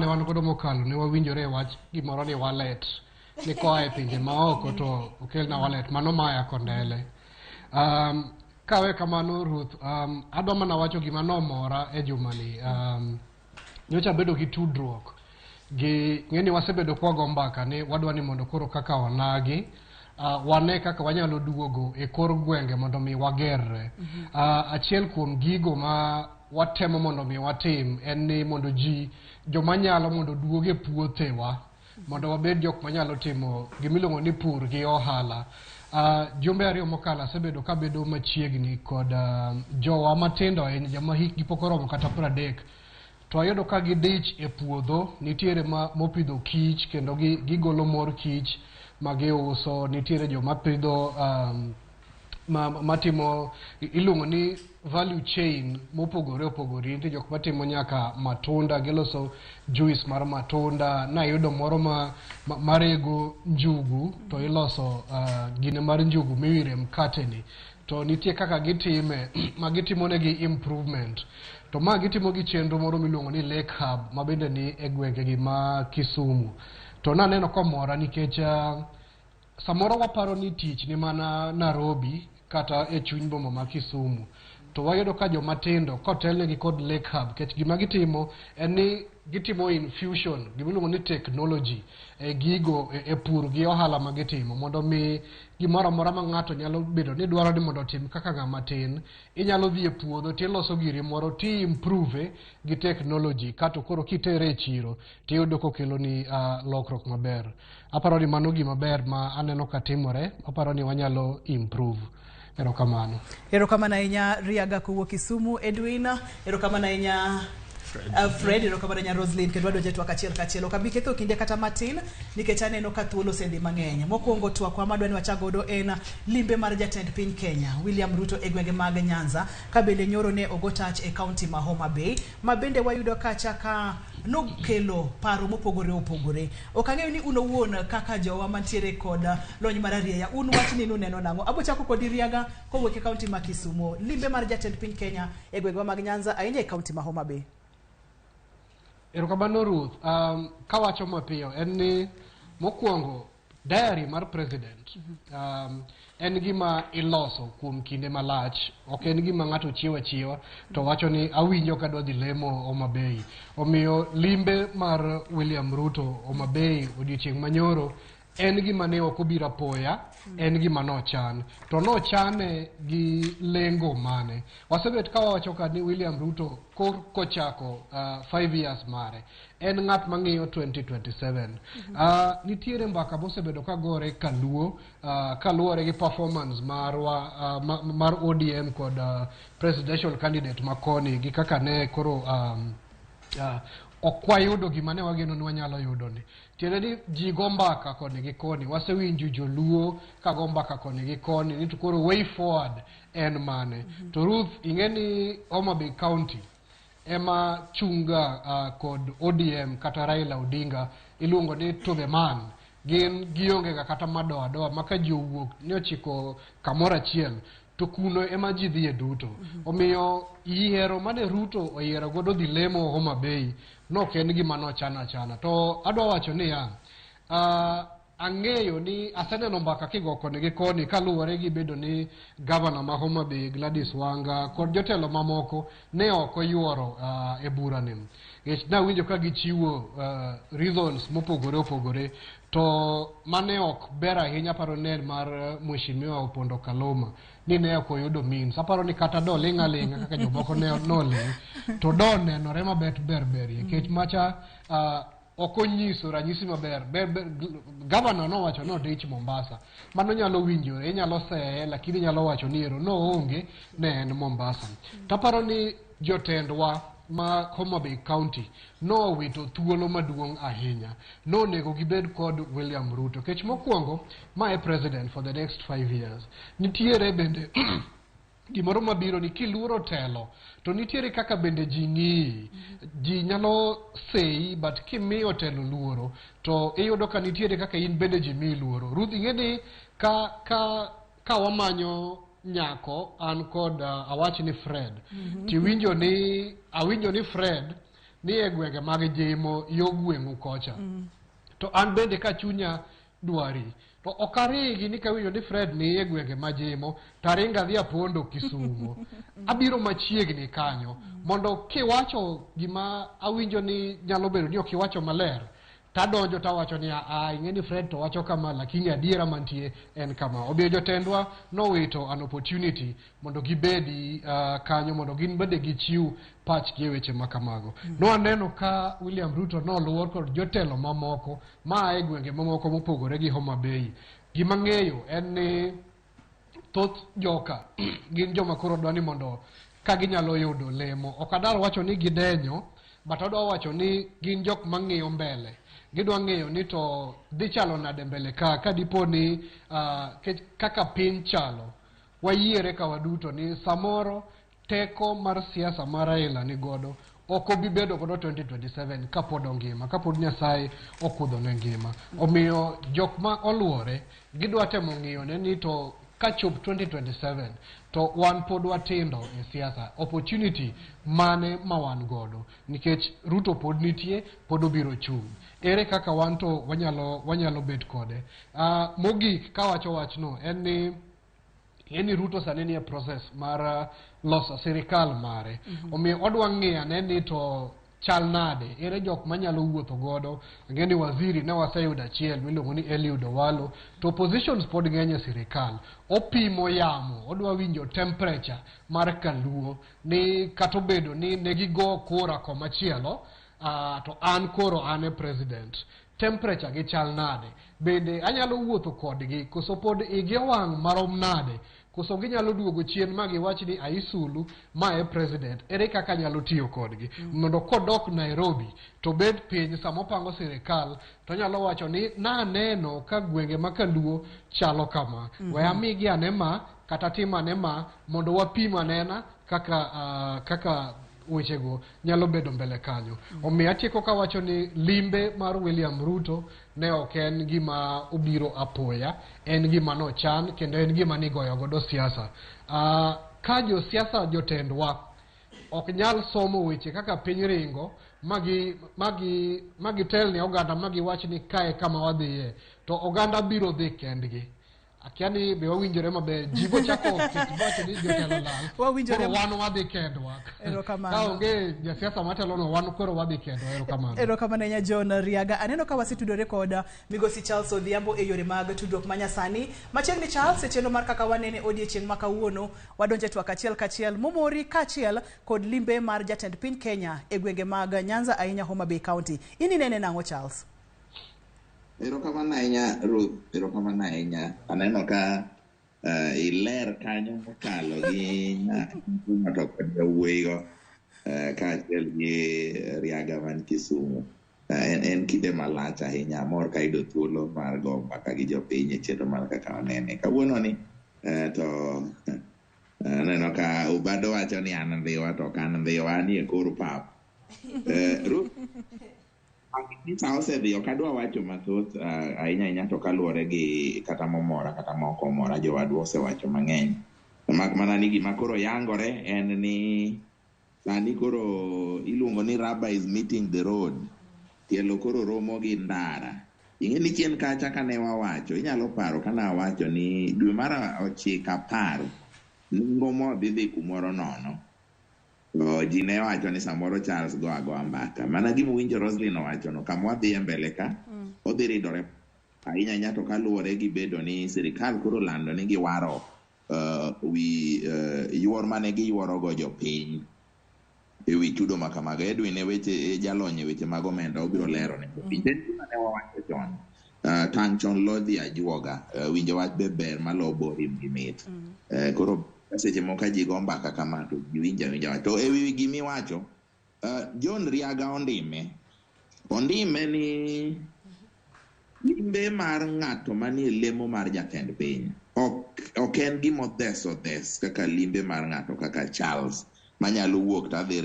mane wan godo mokalo ne wawinjore wach gimoro ni wallet ni koa e pinje maoko to okelna wallet mano maya kondele. Kawe kamano Ruth, adwa mana wacho gima nomora e jumani. Nyocha bedo gi tudruok gi ng'eni wasebedo kwa go mbaka ni wadwa ni mondo koro kaka wanagi wane kaka wanyalo duogo e kor gwenge mondo mi wagerre. Achiel kuom gigo ma watemo mondo mi watim en ni mondo joma nyalo mondo duoge puothewa mondo wabed jok manyalo timo gimiluongo ni pur gi ohala. Jumbe ariyo mokalo asebedo kabedo machiegni kod jowa matindo ahinya joma hikgi pok oromo kata 30 to ayudo ka gidich e puodho, nitiere mopidho kich kendo gigolo mor kich ma giuso, nitiere joma pidho matimo iluongo ni value chain mopogore opogore, nitie jok matimo nyaka matunda, giloso juice mar matunda. Nayudo moro marego njugu to iloso gine mar njugu miwire mkateni, to nitie kaka gitime ma gitimonegi improvement. To ma gitimo gi chenro moro miluongo ni Lake Hub mabende ni e gwengegi ma Kisumu. To naneno komora nikech samoro waparo ni tich ni mana Nairobi kata e chuny boma ma Kisumu, to wayudo ka jomatindo kotelnegi kod Lake Hub kech gima gitimo en ni gitimo infusion gimiluongo ni technology e gigo e pur gi ohala ma gitimo mondo mi gimoro amora ma ng'ato nyalo bedo ni dwaro ni mondo tim kaka ng'ama tin, inyalo dhi e puodho tiloso giri moro ti improve gi technology kato koro kitere e chiro tiyudo kokelo ni lokruok maber. Aparo ni mano gima ber ma aneno ka timore, aparo ni wanyalo improve. Erokamano. Erokamano ahinya Riaga kowuok Kisumu, Edwin. Erokamano ahinya Fred, erokamano ahinya Roslyn, kendo wadonjo twak achiel. Ok abi ketho kinde kata matin nikech aneno ka thuolo osedhi mang'eny. Mokwongo twakwa madwa ni wachak godo en limbe mar jatend piny Kenya William Ruto e gwenge mag Nyanza, ka bende nyoro ne ogo tach e kaunti ma Homa Bay, ma bende wayudo kacha ka nokelo paro mopogore opogore. Ok ang'eyo ni uno wuon kaka jowa mantiere kod lony mar arieya, un wach ni nuneno nang'o? Abo chako kod Riaga kowuok e kaunti ma Kisumu, limbe mar jatend piny Kenya e gwenge mag Nyanza ahinya e kaunti ma Homa Bay. Erokamano Ruth, kawacho mapiyo en ni mokwongo diary mar president en gima iloso kuom kinde malach, ok en gima ng'ato chiwa to wacho ni awinjo kadwa dhi lemo Homa Bay. Omiyo limbe mar William Ruto Homa Bay odiochieng' manyoro en gima ne ok obiro apoya, en gima nochan. To nochane gi lengo mane. Wasebet ka wawacho ka ni William Ruto kochako 5 years mare, en ng'at mang'iyo 2027. Nitiere mbaka mosebedo kagore kaluo, kaluwore gi performance mar ODM kod presidential candidate makoni gi kaka ne koro ok wayudo gima ne wageno ni wanyalo yudo ni. Tiende ni ji go mbaka koni gi koni, wasewinjo joluo ka go mbaka koni gi koni, ni to koro way forward en mane. To Ruth, ing'eni Homa Bay County ema chunga kod ODM kata Raila Odinga iluongo ni to the man. Gin gionge kata madoa maka ji owuok ni ochiko kamoro achiel to kuno ema ji dhi e duto. Omiyo yiero mane Ruto oyiero godo dhi lemo Homa Bay nok en gima nochana. To adwa wacho ni ang'eyo ni aseneno mbaka kigo koni gi koni kaluwore gi bedo ni governor ma Homa Bay Gladys Wanga kod jotelo mamoko ne ok oyuoro e bura ni. Nawinjo ka gichiwo reasons mopogore opogore, to mane ok ber ahinya paro ner mar Mheshimiwa Opondo Kaloma ni ne ok oyudo means. Aparo ni kata do ling'a kaka jomoko ne noling to do nenore mabet berberie nikech macha ok onyiso ranyisi maber. Governor nowacho no dich Mombasa, mano nyalo winjore, inyalo seye lakini nyalo wacho ni ero no onge ne en Mombasa. Taparo ni jotendwa ma Homa Bay County no wito thuolo maduong' ahinya, no nego gibed kod William Ruto kech mokwongo ma e president for the next 5 years. Nitiere bende gimoro mabiro ni kiluoro telo to nitiere kaka bende ji ng'i, ji nyalo sei but kimiyo telo luoro to iyudo ka nitiere kaka in bende ji mi luoro. Ruth, ing'eni ka wamanyo nyako an kod awach ni Fred, awinjo ni Fred ni e gwenge mag jimo yo gweng'u kocha to an bende ka chunya dwari to okarigi ni kawinjo ni Fred ni e gwenge majimo taringa dhi apondo Kisumo abiro machiegni kanyo mondo kiwacho gima awinjo ni nyalo bedo ni okiwacho maler tadonjo tawacho ni ing'eni Fred to wacho kama lakini adiera mantie en kama obiyo jotendwa nowito an opportunity mondo gibedi kanyo mondo gin bende gichiw pachgi e weche makamago aneno ka William Ruto noluor kod jotelo mamoko ma e gwenge mamoko mopogore gi Homa Bay gima ng'eyo en ni thoth joka gin joma koro dwani mondo ka ginyalo yudo lemo ok adar wacho ni gidenyo but adwa wacho ni gin jok mang'iyo mbele gidwa ng'eyo ni to dhi chalo nade mbele ka dipo ni kaka piny chalo wayiere ka waduto ni samoro teko mar siasa mar Raila ni godo ok obi bedo godo 2027 kapod ongima kapod Nyasaye okudho ne ngima omiyo jok ma oluore gidwa temo ng'iyo ne ni to kachop 2027 to wan pod watindo e siasa opportunity mane ma wan godo nikech Ruto pod nitie pod obiro chung ere kaka wan to wanyalo bet kode mogik kawacho wachno en ni Ruto sani ni e process mar loso sirikal mare omiyo odwa ng'iyo ni to chal nade ere jok manyalo wuotho godo ngeni waziri ne waseyudo achiel miluongo ni Eliud Owalo to positions pod ng'eny e sirikal opimo yamo odwa winjo temperature mar kaluo ni kata obedo ni negigo kura komachielo to an koro an e president temperature gi chal nade bende anyalo wuotho kodgi koso pod igi owang' marom nade koso ginyalo duogo chien ma giwach ni Aisulu ma e president ere kaka nyalo tiyo kodgi mondo kodok Nairobi to bed piny samopango sirikal to nyalo wacho ni naneno ka gwenge makaluo chalo kama we amigi anema kata timanema mondo wapim anena kaka wechego nyalo bedo mbele kanyo omiyo atieko kawacho ni limbe mar William Ruto ne ok en gima obiro apoya en gima nochan kendo en gima nigoyo godo siasa ka jo siasa jotendwa ok nyal somo weche kaka piny ringo magi telni oganda magi wach ni kae kama wadhiye to oganda biro dhi kendgi akiani be wawinjore maber jibo chako kitbacho ni jotelo lal wawinjore wano wadhi kendwa ka onge jasiasa matelo no wano koro wadhi kendwa erokamano nya John Riaga aneno ka wasitudore koda migosi Charles Odhiambo e yore mag tudruok manyasani machiegni Charles e chenro mar kaka wanene odiechieng' ma kawuono wadonje twak achiel momori kachiel kod limbe mar jatend piny Kenya e gwenge mag Nyanza ahinya Homa Bay County ini nene nang'o Charles Erokamano ahinya Ruth, erokamano ahinya. Aneno ka iler kanyo mokalo gi ng'ato kod jawuoyigo kaachiel gi Riaga man Kisumu. En kinde malach ahinya amor ka yudo thuolo mar go mbaka gi jopiny e chenro mar kaka wanene. Kawuono ni to aneno ka Ubado wacho ni an ndhiwa to ok an ndhiwa ni e kor pap. Ruth ni sa osedhi ok adwa wacho mathoth ahinya to kaluwore gi kata momora kata moko mora jowadwa osewacho mang'eny mak mana ni gima koro yangore en ni sani koro iluongo ni rubber is meeting the road tielo koro romo gi ndara ing'e ni chien kacha kane wawacho inyalo paro kana wacho ni dwe mar 9 nengo modhi kumoro nono ji ne wacho ni samoro Charles go mbaka mana gima winjo Roslyn wacho no kama wadhi mbele ka odhi ridore ahinya to kaluwore gi bedo ni sirikal koro lando ni giwaro yuor mane giyuoro go jopiny e wi chudo makamago Edwin e weche jalony e weche mag omenda obiro lero ne jopiny ne wawacho chon tang' chon lodhi ajuoga winjo wach ber malobo gi mit koro seche moko ji go mbaka kama to giwinja to e wi gimi wacho John Riaga ondime ni limbe mar ng'ato manie lemo mar jatend piny ok en gimo des kaka limbe mar ng'ato kaka Charles manyalo wuok to adhi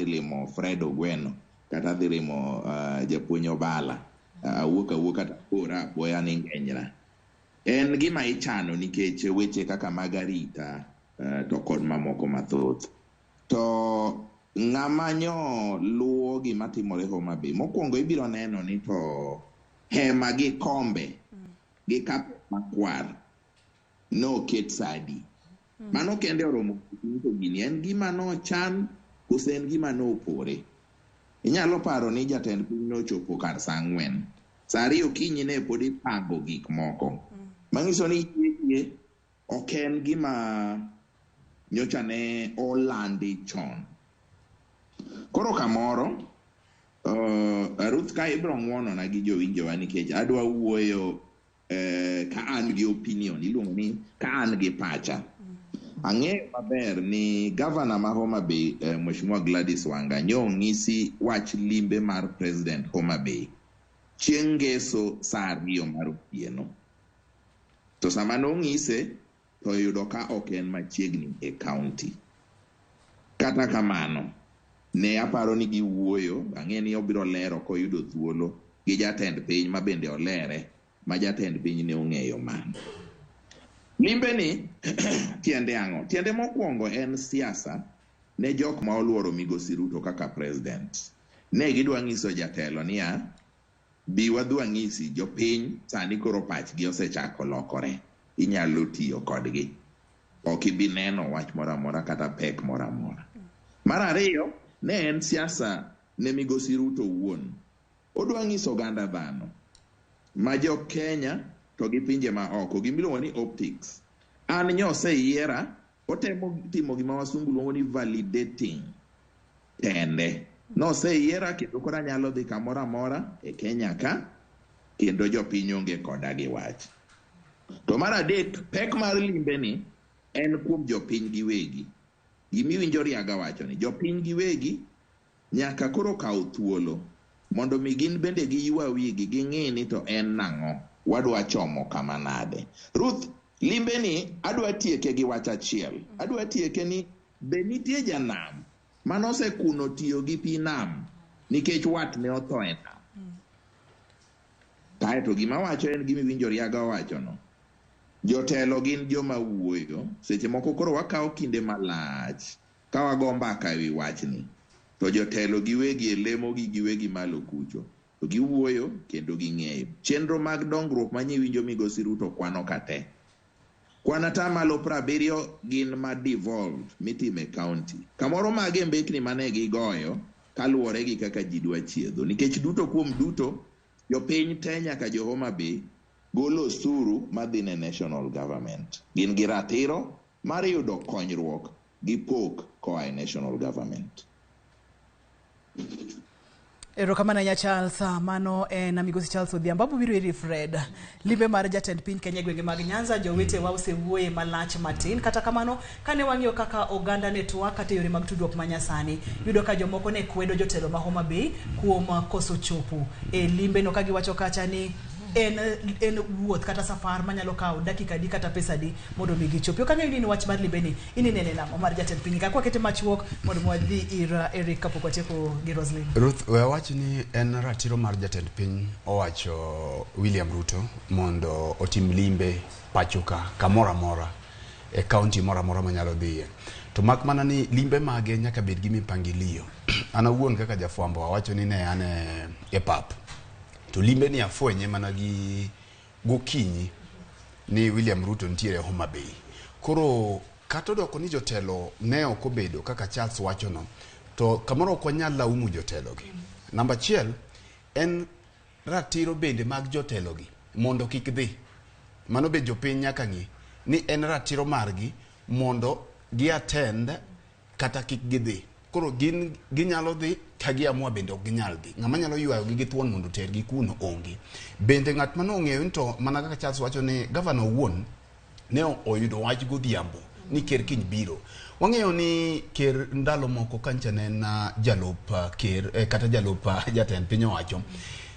limo Fred Ogweno kata adhi limo japuonj Obala awuok ata pora boya ni ng'enyra en gima ichano nikech weche kaka Margarita to kod mamoko mathoth to ng'amanyo luwo gima timore Homa Bay. Mokwongo ibiro neno ni to hema gi kombe gi kap makwar no ket sadi. Mano kende oromo to gini en gima no chan kose en gima no opore. Inyalo paro ni jatend piny no chopo kar saa 4. Saa 2 okinyi ne pod ipango gik moko. Manyiso ni yie ok en gima nyocha ne olandi chon. Koro kamoro Ruth ka ibro ng'wono na gi jowinjowa nikech adwa wuoyo ka an gi opinion, iluongo ni ka an gi pacha. Ang'eyo maber ni gavana ma Homa Bay Mheshimiwa Gladys Wanga nyo ng'isi wach limbe mar President Homa Bay chieng' ngeso saa 2 mar otieno. To sama nong'ise to yudo ka ok en machiegni e county. Kata kamano ne aparo ni giwuoyo, ang'e ni obiro lero koyudo thuolo gi jatend piny ma bende olere, ma jatend piny ne ong'eyo mano. Limbe ni tiende ang'o? Tiende mokwongo en siasa ne jok ma oluoro Migosi Ruto kaka president. Ne gidwa ng'iso jatelo niya, bi wadwa ng'isi jopiny sani koro pachgi osechako lokore, inyalo tiyo kodgi, ok ibi neno wach moramora kata pek moramora. Mar ariyo ne en siasa ne Migosi Ruto wuon. Odwa ng'iso oganda dhano ma jo Kenya to gi pinje ma oko, gimiluongo ni optics. An nyose yiera, otemo timo gima wasungu luongo ni validating tende. Nose yiera kendo kora nyalo dhi kamora mora e Kenya ka, kendo jopiny onge koda gi wach. To mar adek, pek mar limbe ni en kuom jopiny giwegi. Gimiwinjo Riaga wacho ni jopiny giwegi nyaka koro kaw thuolo mondo mi gin bende giywa wigi ging'e ni to en nang'o wadwa chomo kama nade. Ruth, limbe ni adwa tieke gi wach achiel. Adwa tieke ni be nitie janam manose kuno tiyo gi pi nam nikech wat ne otho e nam. Kaeto gima wacho en gimiwinjo Riaga wacho no. Jotelo gin joma wuoyo, seche moko koro wakawo kinde malach ka wago mbaka ewi wachni. To jotelo giwegi lemo gi giwegi malo kucho. To giwuoyo kendo ging'eyo. Chenro mag dongruok manyiwinjo Migosi Ruto kwano kate. Kwana tamalo 70 gin ma devolved mitime county. Kamoro mage mbekni mane gigoyo kaluwore gi kaka ji dwa chiedho. Nikech duto kuom duto, jopiny te nyaka jo Homa Bay golo osuru madhine national government. Gin gi ratiro mar yudo konyruok gi pok koa e national government. Erokamana nya Charles, mano na Migosi Charles Odhiambo biro iri Fred. Limbe mar jatend piny Kenya gwenge mag Nyanza, jowete wa osewuoye malach matin. Kata kamano kane wang'iyo kaka oganda network kata yore mag tudruok manyasani, yudo ka jomoko ne kwedo jotelo ma Homa Bay kuom koso chopo e limbe no, kagiwacho kacha ni en wuoth kata safar manyalo kawo dakika di kata pesa di mondo mi gichopi. Okang'eyo ni wach mar limbe ni inene nang'o mar jatend piny ka kwakete machuok mondo mwadhi ir Eric kapok watieko gi Roslyn. Ruth, we wach ni en ratiro mar jatend piny owacho William Ruto mondo otim limbe pachoka kamora mora e county mora mora manyalo dhiye. To mak mana ni limbe mage nyaka bed gi mipangilio. Ana wuon kaka jafwambo wawacho ni ne ane e pap. To limbe ni afwenye mana gi gokinyi ni William Ruto ntiere Homa Bay. Koro kato doko ni jotelo ne okobedo kaka Charles wacho no, to kamoro okonyal laumu jotelo gi. Namba 1 en ratiro bende mag jotelo gi mondo kik dhi. Mano be jopiny nyaka ng'i ni en ratiro margi mondo gi attend kata kik gidhi. Koro ginyalo dhi kagiamua bende ok ginyal dhi. Ng'ama nyalo ywayo gi thuon mondo tergi kuno onge. Bende ng'at mano ong'eyo to mana kaka Charles wacho ni governor wuon ne oyudo wach godhiambo ni ker kiny biro. Wang'eyo ni ker ndalo moko kancha ne na jalup ker kata jalup jatend piny owacho.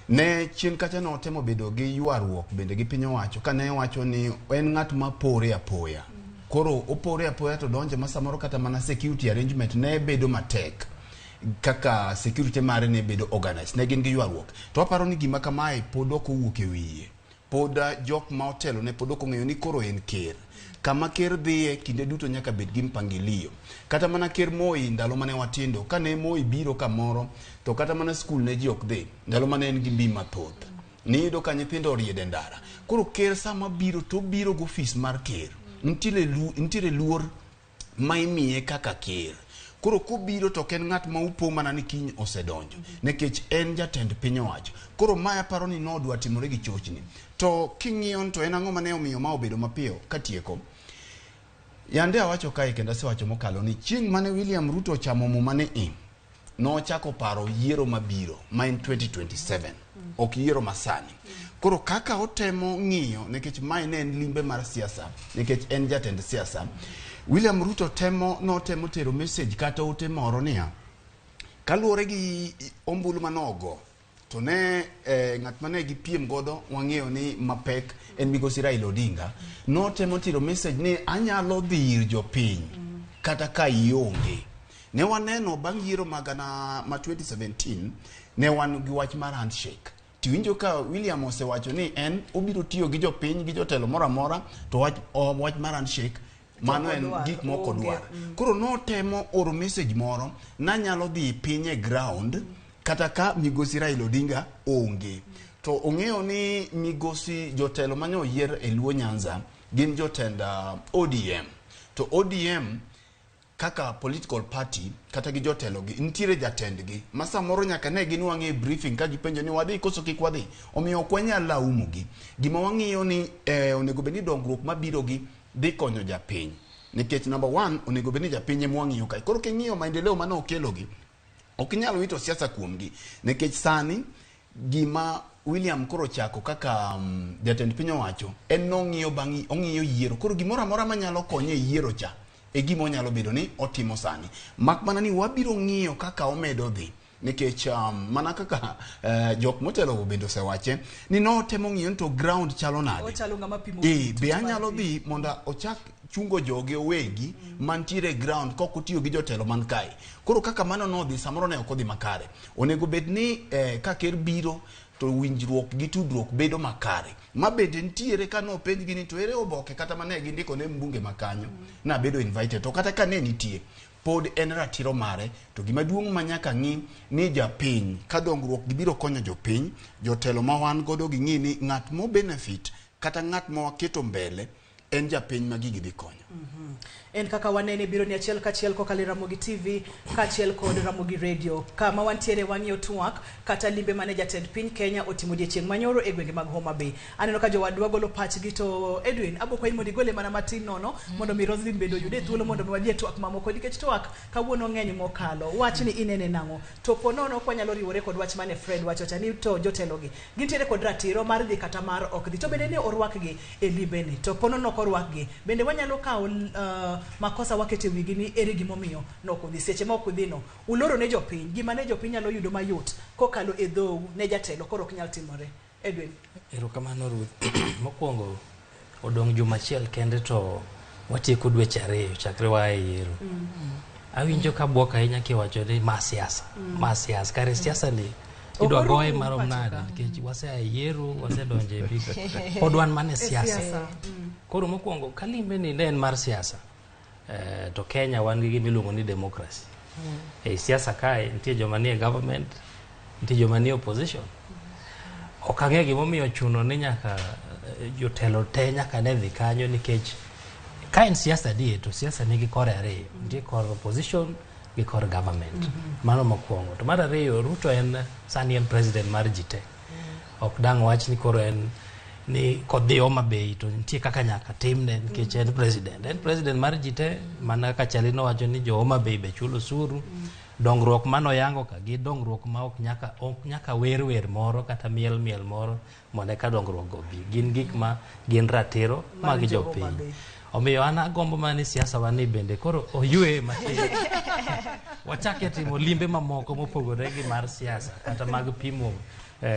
Ne chien kacha no temo bedo gi ywaruok bende gi piny owacho kane wacho ni en ng'at ma pore apoya. Koro opore apoya to donje masamoro kata mana security arrangement ne bedo matek. Kaka security mare ne bedo organized. Ne gin gi ywaruok. To aparo ni gima kamae pod ok owuok e wiye. poda jok ma otelo ne pod ok ong'eyo ni koro en ker. Kama ker dhiye kinde duto nyaka bed gi mpangilio. Kata mana ker Moi ndalo mane watindo, kane Moi biro kamoro, to kata mana skul ne ji ok dhi, ndalo mane en gi mbi mathoth. Niyudo ka nyithindo oriede ndara. Koro ker sama biro to biro go ofis mar ker. Nitiere luor ma imiye kaka ker. Koro kubiro to ken ng'at ma upo mana ni kiny osedonjo. Nekech en jatend piny owacho. Koro maya paro ni nodwa timore gi chochni. To king'iyon to en ang'o mane omiyo ma obedo mapiyo katieko. Yande awacho kae kendo asewacho mokalo ni chieng' mane William Ruto chamo muma ni nochako paro yiero mabiro ma en 2027. Ok yiero masani. Koro kaka otemo ng'iyo nekech mae ne en limbe mar siasa, nekech en jatend siasa. William Ruto notemo tero message kata ote moro niya, kaluwore gi ombulu manogo, to ne ng'at mane gi piem godo wang'eyo ni mapek en migosi Raila Odinga, notemo tero message ni anyalo dhi ir jopiny kata ka ionge. Ne waneno bang' yiero ma 2017 ne wan gi wach mar handshake. Tiwinjo ka William osewacho ni en obiro tiyo gi jopiny gi jotelo moro amora to wach mar handshake mano en gik moko dwar. Koro notemo oro message moro nanyalo dhi pinye ground kata ka migosi Raila Odinga onge. To ong'eyo ni migosi jotelo mane oyier e Luo Nyanza gin jotend ODM. To ODM kaka political party kata gi jotelo gi nitiere jatendgi ma samoro nyaka ne gin wang'e briefing ka gipenjo ni wadhi koso kik wadhi. Omiyo ok wanyal laumo gi. Gima wang'iyo ni onego bed ni dongruok mabiro gi dhi konyo japiny. Nikech number 1 onego bed ni japiny ema wang'iyo kae. Koro king'iyo maendeleo mane okelo gi ok nyalo wito siasa kuom gi. Nikech sani gima William koro chako kaka jatend piny owacho en nong'iyo bang'i ong'iyo yiero. Koro gimoro amora manyalo konye yiero cha e gima onyalo bedo ni otimo sani. Mak mana ni wabiro ng'iyo kaka omedo dhi. Nikech mana kaka jok motelo bende osewache ni notemo ng'iyo to ground chalo nade. Ochalo ng'ama pimo. Be anyalo dhi mondo ochak chungo joge owegi mantiere ground kok otiyo gi jotelo man kae. Koro kaka mano nodhi samoro ne ok odhi makare. Onego bed ni ka ker biro to winjruok gi tudruok bedo makare. Ma bende nitiere ka no penj gi ni to ere oboke kata mane gi ndiko ne mbunge makanyo na bedo invited. To kata ka ne nitie pod en ratiro mare. To gima duong' ma nyaka ng'i ni japiny ka dongruok gibiro konyo jopiny, jotelo ma wan godo gi ng'i ni ng'at mo benefit kata ng'at mo waketo mbele en japiny ma gigi dhi konyo. En kaka wanene biro ni achiel kachiel kokale Ramogi TV kachiel kod Ramogi Radio kama wantiere wang'iyo twak kata limbe mane jatend piny Kenya otimo odiechieng' manyoro e gwenge mag Homa Bay. Aneno ka jowadwa golo pachgi to Edwin abokwayi mondo igole mana matin nono mondo mi Roslyn bedo yude thuolo mondo mi wadhi e twak mamoko nikech twak kawuono ng'eny mokalo. Wach ni inene nang'o to po nono kwanyalo riwore kod wach mane Fred wacho cha ni to jotelo gi gintiere kod ratiro mar dhi kata mar ok dhi to bende ne orwakgi e limbe ni to po nono ok orwakgi bende wanyalo kawo makosa wakete wigi ni ere gimomiyo nokodhi seche ma okudhi no uloro ne jopiny gima ne jopiny nyalo yudo mayot kokalo e dhou ne jatelo koro ok nyal timore. Edwin erokamano Ruth. Mokwongo odong' juma achiel kende to watieko dweche 2 chakre wae yiero. Awinjo ka buok ahinya kiwacho ni ma siasa kare siasa ni idwa goye marom nade nikech waseyiero wasedonje e big podwan mane siasa. Koro mokwongo kalimbe ni ne en mar siasa. To Kenya wan gi gimiluongo ni democracy. Siasa kae nitie joma nie government, nitie joma nie opposition. Ok ang'e gimomiyo chuno ni nyaka jotelo te nyaka ne dhi kanyo nikech ka en siasa die to siasa nigi kore ariyo. Nitie kor opposition gi kor government. Mano mokwongo. To mar ariyo Ruto sani en president mar ji te. Ok dang' wach ni koro en ni kodhi Homa Bay to nitie kaka nyaka timne nikech en president mar ji te. Mana ka Chalino wacho ni jo Homa Bay be chulo osuru. Dongruok mano yango ka gi dongruok ma ok nyaka wer moro kata miel moro mondo ka dongruok go bi. Gin gik ma gin ratiro mag jopiny. Omiyo an agombo mani siasa wani bende koro oyue matin. Wachake timo limbe mamoko mopogore gi mar siasa kata mag pimo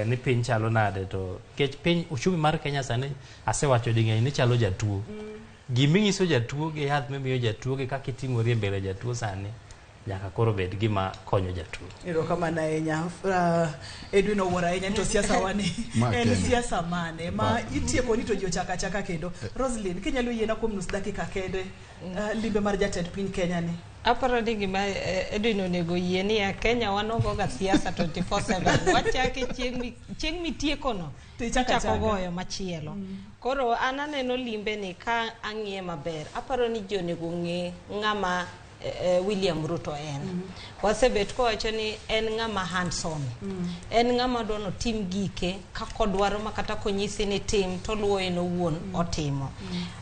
ni piny chalo nade to kech piny uchumi mar Kenya sani asewacho ding'eny ni chalo jatuo. Giming'iso jatuo gi yath mimiyo jatuo gi kaka itimori e mbele jatuo sani nyaka koro bed gima konyo jatuo. Erokamano ahinya. Edwin owuoro ahinya to siasa wani en siasa mane ma itieko ni to ji ochaka chaka kendo. Roslyn, kinyalo yiena kuom nus dakika kende limbe mar jatend piny Kenya ni. Aparo ni gima Edwin onego yie ni ya Kenya wanogo ga siasa 24/7. Wachake chieng' mitieko no tichako goyo machielo. Koro ananeno limbe ni ka ang'iye maber. Aparo ni ji onego ng'e ng'ama William Ruto en. Wasebet kowacho ni en ng'ama hands-on. En ng'ama dono tim gike kakodwaro makata konyisi ni tim to luwo en owuon otimo.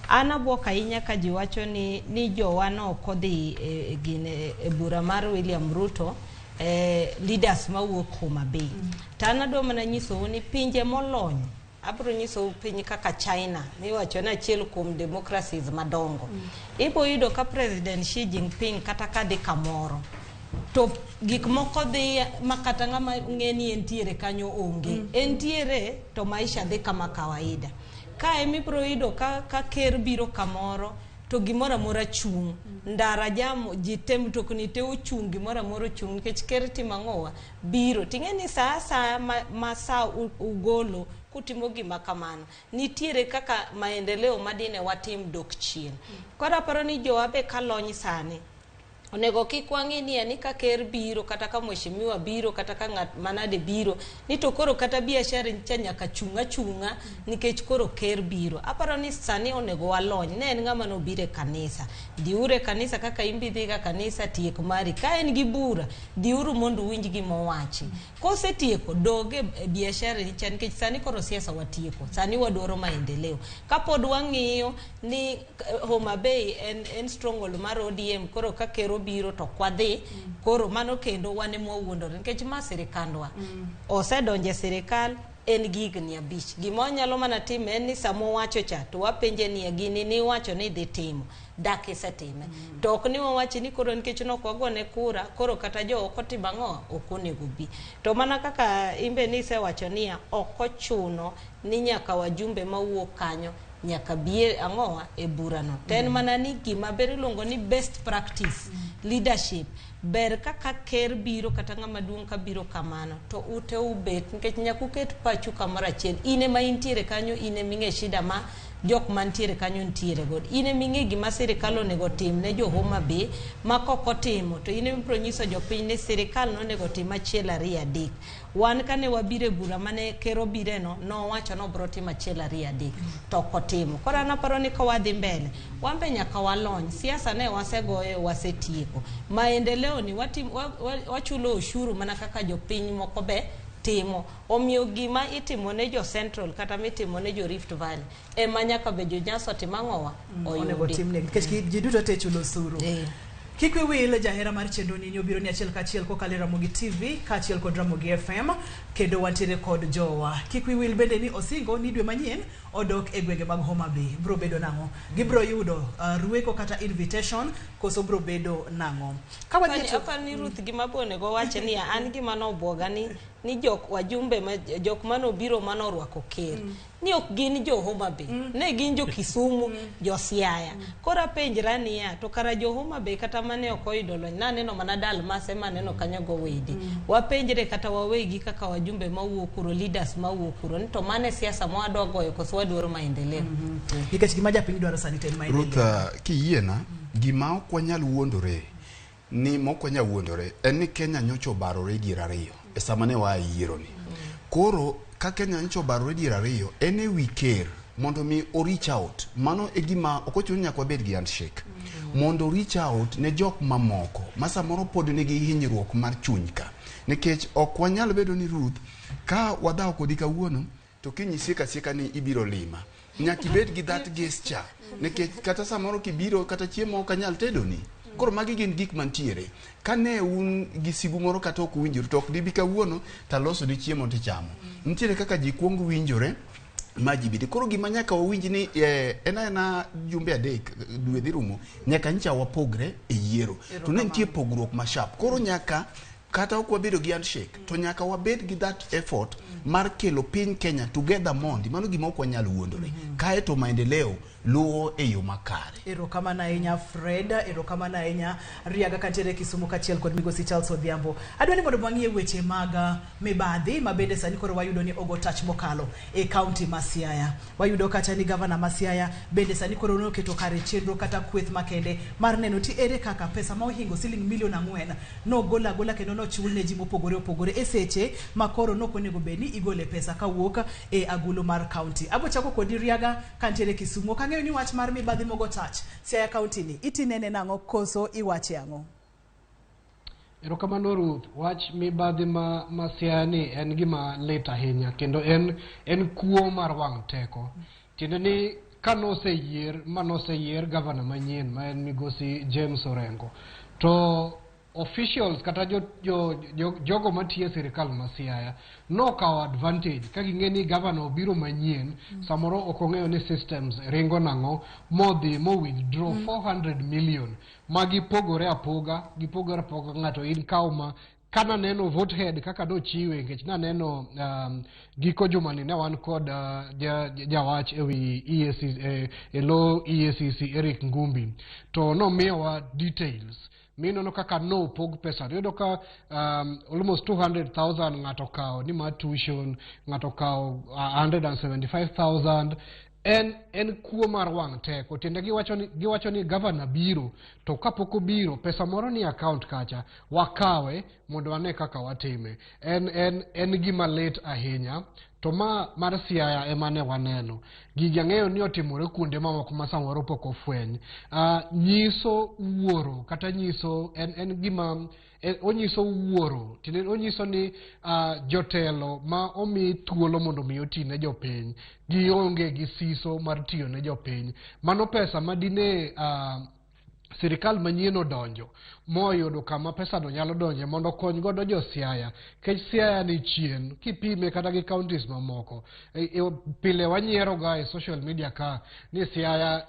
Ana buok ahinya ka ji wacho ni jowano ok odhi e bura mar William Ruto leaders mawuok Homa Bay. Tana do mana nyiso ni pinje molony abro nyiso piny kaka China miwacho na achiel kuom democracies madongo. Ibo yudo ka President Xi Jinping kata kadhi kamoro to gik moko dhi makata ng'ama ng'eni entiere kanyo onge. Entiere to maisha dhi kama kawaida. Ka emibro yudo ka ker biro kamoro to gimora mora chung. Ndara jamo jitem tokni te ochung gimora mora chung nikech ker timang'owa biro. Ting'eni saa ma saa ugolo kutimo gima kamano. Nitiere kaka maendeleo madine watim dok chien. Kora paro ni jowabe kalony sani. Onego kikwangi ni ani ka ker biro kata ka mheshimiwa biro kata ka ng'at manade biro ni to koro kata biashara ncha nyaka chunga nikech koro ker biro. Aparo ni sani onego walony. Ne en ng'ama no bire kanisa. Diure kanisa kaka imbidhi ga kanisa tiek mari. Ka en gi bura diuru mondo winj gi mowachi. Kose tieko doge biashara ncha nikech sani koro siasa watieko. Sani wadwaro maendeleo. Kapod wang'iyo ni Homa Bay en stronghold mar ODM koro ka ker biro to kwadhi koro mano kendo wane mwawuondore nikech ma sirikandwa osedonje sirikal en gigni abich gima nyalo mana tim en ni samo wacho cha to wapenje ni gini ni wacho ni dhi timo dake setime to ok ni wawachi ni koro nikech no kwagone kura koro kata jo ok otibang'o ok onego bi to mana kaka imbe ni se wacho ni ok ochuno ni nyaka wajumbe mawuok kanyo nyaka bie ang'owa e burano. Ten mana ni gima ber iluongo ni best practice leadership ber kaka ker biro kata ng'ama duong' ka biro kamano to ute ubet nikech nyaka uket pachu kamoro achiel. Ine ma intiere kanyo ine ming'e shida ma jok mantiere kanyo ntiere god. Ine ming'e gima sirikal onego tim ne jo Homa Bay ma koko timo to ine mipro nyiso jopiny ni sirikal nonego tim achiel ariyo adek. Wan kane wabire bura mane kero bireno no wacho no bro tim achiel ariyo adek to kotimo. Kora naparo ni ka wadhi mbele wambe nyaka walony. Siasa ne wasegoyo wasetieko. Maendeleo ni wachulo ushuru mana kaka jopiny moko be timo. Omiyo gima itimo ne jo Central kata mitimo ne jo Rift Valley manyaka be jo Nyanza timang'owa onego timne nikech ji duto te chulo usuru. Kikwe wile jahera mar chenro ni obiro ni achiel kachiel kokalo Ramogi TV kachiel kod Ramogi FM kendo wantiere kod jowa. Kikwe wil bende ni osingo ni dwe manyien odok e gwenge mag Homa Bay. Bro bedo nang'o? Gibro yudo rueko kata invitation koso bro bedo nang'o? Apani Ruth gima bonego wache ni an gima no bwoga ni jok wajumbe jok mano biro mano rwako ker ni ok gin jo Homa Bay ne gin jo Kisumu jo Siaya kora penjra niya to kara jo Homa Bay kata mane ok oyudo lony naneno mana dal mase maneno kanyago wede wapenjre kata wawegi kaka wajumbe mawuok kuro leaders mawuok kuro ni to mane siasa mwadwa goyo koso wadwaro maendeleo nikech gima japiny dwaro sani ten maendeleo. Ruth kiyiena gima ok wanyal wuondore ni mokwanya wuondore en ni Kenya nyocho barore dier ariyo e sama ne wa yiero ni. Koro ka Kenya nyocho barore dier ariyo en e wi ker mondo mi o reach out. Mano e gima ok ochuno nyaka wabed gi handshake. Mondo reach out ne jok mamoko ma samoro pod nigi hinyruok mar chuny ka. Nikech ok wanyal bedo ni Ruth ka wadhaw kodi kawuono to kinyisieka ni ibiro lima. Nyaka ibed gi that gesture. Nikech kata samoro kibiro kata chiemo kanyal tedo ni. Koro magi gin gik mantiere. Kane un gi sigu moro kata ok winjore to ok dibi kawuono taloso ni chiemo tichamo. Nitiere kaka ji kuongo winjore maji bide. Koro gima nyaka wawinj ni ena jumbe adek dwe dhi rumo nyaka ncha wapogre e yiero. To ne nitie pogruok mashap. Koro nyaka kata ok wabedo gi handshake to nyaka wabed gi that effort mar kelo piny Kenya together mondi. Mano gima ok wanyal wuondore. Kae to maendeleo luwo e yo makare. Erokamano ahinya Fred, erokamano ahinya Riaga kantiere Kisumu kachiel kod Migosi Charles Odhiambo. Adwa ni mondo wang'ie weche mag mibadhi mabende sani koro wayudo ni ogo tach mokalo e kaunti ma Siaya. Wayudo kacha ni gavana ma Siaya bende sani koro noketo kare chenro kata kweth makende mar neno ti ere kaka pesa ma ohingo siling milion 4 no gola kendo no chul ne ji mopogore opogore e seche ma koro nokonego beni igole pesa kawuok e agulu mar kaunti. Abo chako kodi Riaga kantiere Kisumu. Kang'eyo ni wach mar mibadhi mogo tach Siaya kaunti ni itinene nang'o koso iwache ang'o? Erokamano Ruth, wach mibadhi ma Siaya ni en gima lit ahinya kendo en kuo mar wang' teko. Tiende ni manoseyier gavana manyien ma en Migosi James Orengo to officials kata jogo matiyo sirikal ma Siaya no kawo advantage ka ging'eni gavana obiro manyien samoro ok ong'eyo ni systems ringo nang'o modhi withdraw 400 million ma gipogore apoga ng'ato in kawo ma kana neno vote head kaka do chiwe nikech naneno giko jumani ne wan kod jawach ewi EACC lo EACC Eric Ngumbi to nomiyowa details minono kaka no pog pesa yudo ka almost 200,000 ng'ato kawo ni ma tuition ng'ato kawo 175,000 en kuo mar wang' teko tiende giwacho ni governor biro to kapok obiro pesa moro ni account kacha wakawe mondo wane kaka watime en gima lit ahinya to mar Siaya emane waneno gigi ang'eyo ni otimore kuonde mamoko ma samoro pok ofweny nyiso wuoro kata nyiso en gima onyiso wuoro tiende onyiso ni jotelo ma omi thuolo mondo mi oti ne jopiny gionge gi siso mar tiyo ne jopiny mano pesa madine sirikal manyien odonjo moyudo kama pesa no nyalo donje mondo kony godo jo Siaya kech Siaya ni chien kipime kata gi counties mamoko pile wanyiero ga e social media ka ni Siaya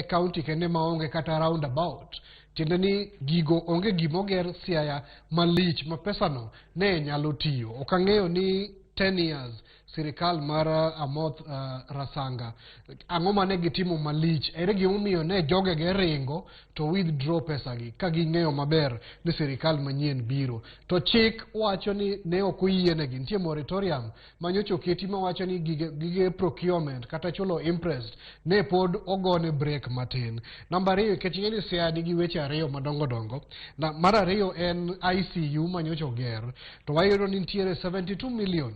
county kende maonge kata roundabout tiende ni gigo onge gimoger Siaya malich ma pesa no ne nyalo tiyo okang'eyo ni 10 years sirikal mar Amoth Rasanga ang'o mane gitimo malich ere gimomiyo ne jogege ringo to withdraw pesa gi ka ging'eyo maber ni sirikal manyien biro to chik wacho ni ne ok oyienegi nitie moratorium manyocha oketi mawacho ni gige procurement kata chulo imprest ne pod ogone break matin. Namba 2 kech ng'eni Siaya nigi weche ariyo madongo na mar ariyo en ICU manyocha oger to wayudo ni nitiere 72 million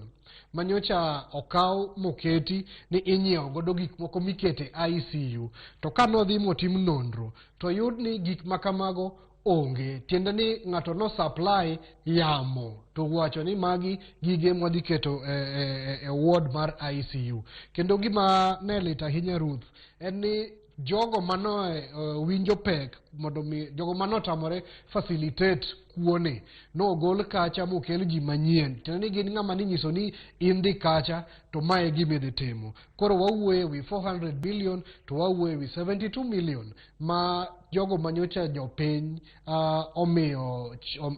manyocha okaw moketi ni inyiewo godo gik moko mikete ICU to kanodhi motim nonro to yud ni gik makamago onge tiende ni ng'ato no supply yamo to wacho ni magi gige mwadhi keto e ward mar ICU kendo gima ne lit ahinya Ruth en ni jogo mano winjo pek mondo mi jogo mano tamore facilitate kuone no gol kacha mokel ji manyien tiende ni gin ng'ama ni nyiso ni indi kacha to mae gimidhi timo koro wawuoye wi 400 billion to wawuoye wi 72 million ma jogo manyocha jopiny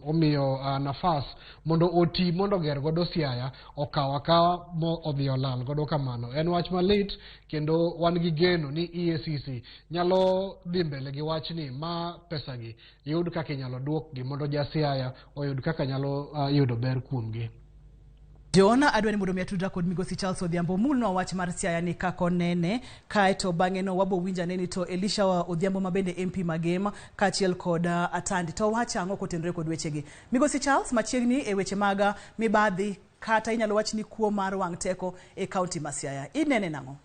omiyo nafas mondo oti mondo ger godo Siaya okawa mo odhi olal godo kamano en wach malit kendo wan gi geno ni EACC nyalo dhi mbele gi wachni ma pesa gi yud kaka nyalo duokgi mondo ja Siaya oyud kaka nyalo yudo ber kuomgi. Jona adwa ni mondo mi atudra kod Migosi Charles Odhiambo mulno wach mar Siaya ni kako nene kaeto bang'e no wabo winja neni to Elisha Odhiambo mabende MP magema kachiel kod Atandi to wacha ang'o kotenore kod wechegi. Migosi Charles machiegni e weche maga mibadhi kata inyalo wach ni kuo mar wang' teko e kaunti ma Siaya inene nang'o?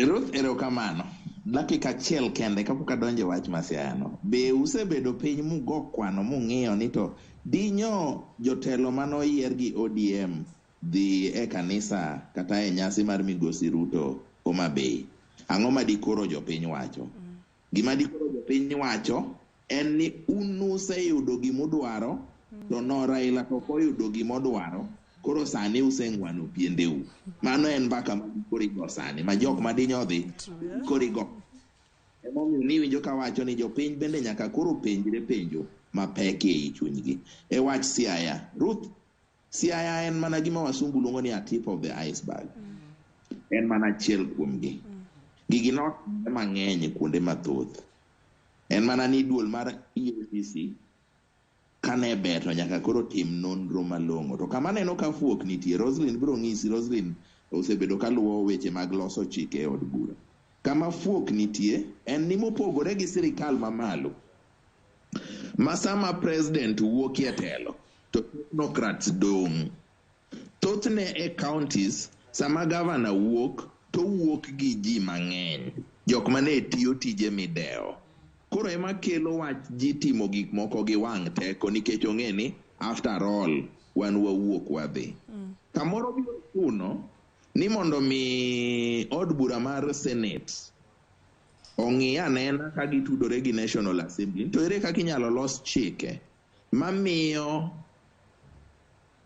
Ruth erokamano dakika achiel kende kapok adonje wach ma Siaya no be usebedo piny mugo kwano mung'iyo ni to dinyo jotelo manoyier gi ODM dhi e kanisa kata e nyasi mar Migosi Ruto Homa Bay ang'o madikoro jopiny wacho gima dikoro jopiny wacho en ni useyudo gimudwaro to no Raila to oyudo gimodwaro koro sani useng'wano piendeu mano en mbaka makorigo sani ma jok madinyo dhi korigo emomiyo ni winjo ka wacho ni jopiny bende nyaka koro penjre penjo mapek e chunygi e wach Siaya. Ruth, Siaya en mana gima wasungu luongo ni a tip of the iceberg en mana achiel kuomgi Gigi not mang'eny kuonde mathoth. En mana ni duol mar EFCC kane beto nyaka koro tim nonro malong'o. To kama neno ka fuok nitie, Roslyn biro ng'isi, Roslyn osebedo kaluwo weche mag loso chike e od bura. Kama fuok nitie en ni mopogore gi sirikal mamalo. Masama president wuok e telo to technocrats dong'. Thothne e counties sama governor wuok to wuok gi ji mang'eny, jok mane tiyo tije midewo. Koro ema kelo wach ji timo gik moko gi wang' teko nikech ong'e ni after all wan wawuok wadhi. Kamoro biro kuno ni mondo mi od bura mar Senate ong'i anena ka gitudore gi National Assembly, to ere kaka inyalo los chike mamiyo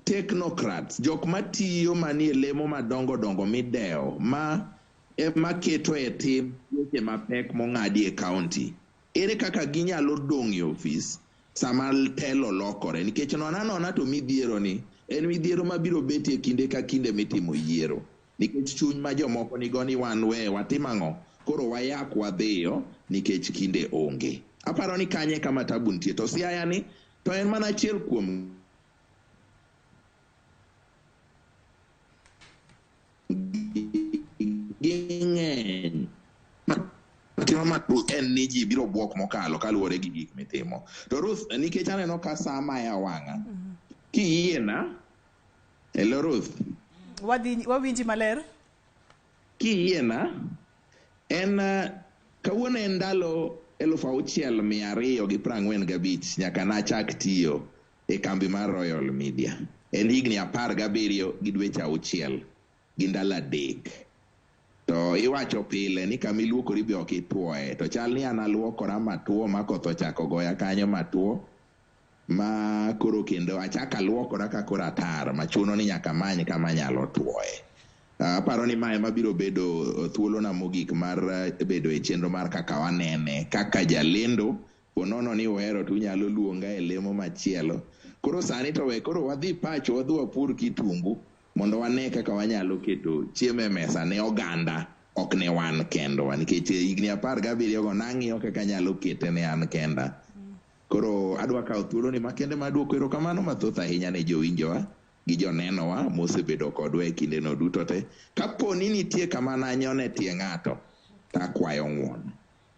technocrats, jok matiyo manie lemo madongo dongo midewo ema keto e tim weche mapek mong'adi e county, ere kaka ginyalo dong' e ofis sama telo lokore, nikech nono to midhiero ni en midhiero mabiro betie kinde ka kinde mitimo yiero, nikech chuny ma jomoko nigo ni wan we watim ang'o, koro wayak wadhiyo nikech kinde onge. Aparo ni kanye kama tabu nitie, to Siaya ni to en mana achiel kuom ging'eny timo matut en ni ji biro buok mokalo kaluwore gi gik mitimo. To Ruth, nikech aneno ka sama ya wang'a, kiyiena, hello Ruth, wawinji maler, kiyiena, en kawuono en ndalo 6245 nyaka nachak tiyo e kambi mar Royal Media. En higni 17 gi dweche 6 gi ndalo 3. To iwacho pile ni kama iluokori be ok ituoye, to chal ni an aluokora matuo ma koth ochako goya kanyo matuo, ma koro kendo achako aluokora ka koro atar, machuno ni nyaka many kama nyalo tuoye. Aparo ni mae mabiro bedo thuolona mogik mar bedo e chenro mar kaka wanene, kaka jalendo, ponono ni uhero to unyalo luonga e lemo machielo. Koro sani to we koro wadhi pacho, wadhi wapur kitungu mondo wane kaka wanyalo keto chiemo e mesa ne oganda, ok ne wan kendwa, nikech higni 17 go nang'iyo kaka nyalo kete ne an kenda. Koro adwa kawo thuolo ni makende maduoko erokamano mathoth ahinya ne jowinjowa gi jonenowa mosebedo kodwa e kinde no duto te. Kapo ni nitie kama nanyone tie ng'ato, takwayo ng'uono.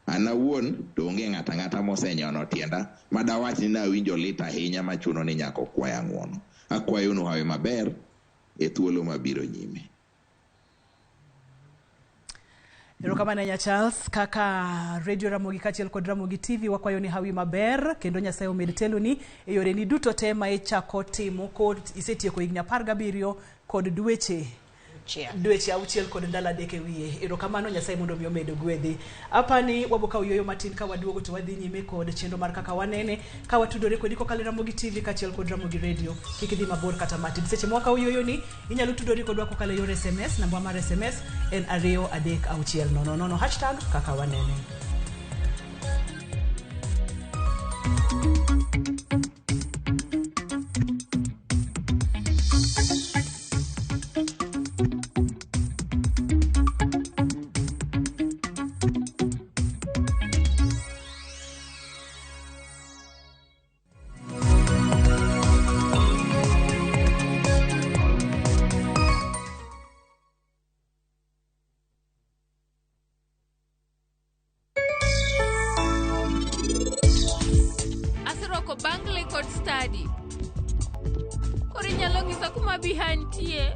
An awuon to onge ng'ata ng'ata mosenyono tienda madawach ni nawinjo lit ahinya machuno ni nyaka kwaya ng'uono. Akwayo nu hawe maber e thuolo mabiro nyime. Erokamano nya Charles, kaka Radio Ramogi kachiel kod Ramogi TV wakwayo ni hawi maber kendo Nyasaye omed teloni e yore ni duto te ma ichako timo kod isetieko higni 17 kod dweche 6 kod ndalo 3 e wiye. Erokamano Nyasaye mondo mi omed gwedhi. Apani wabokaw yoyo matin ka waduogo to wadhi nyime kod chenro mar kaka wanene ka watudore kodi kokalo Ramogi TV kachiel kod Ramogi Radio. Kik idhi mabor kata matin. Seche mwaka yoyo ni inyalo tudori kodwa kokalo yor SMS, namba mar SMS en 23600 #kaka wanene.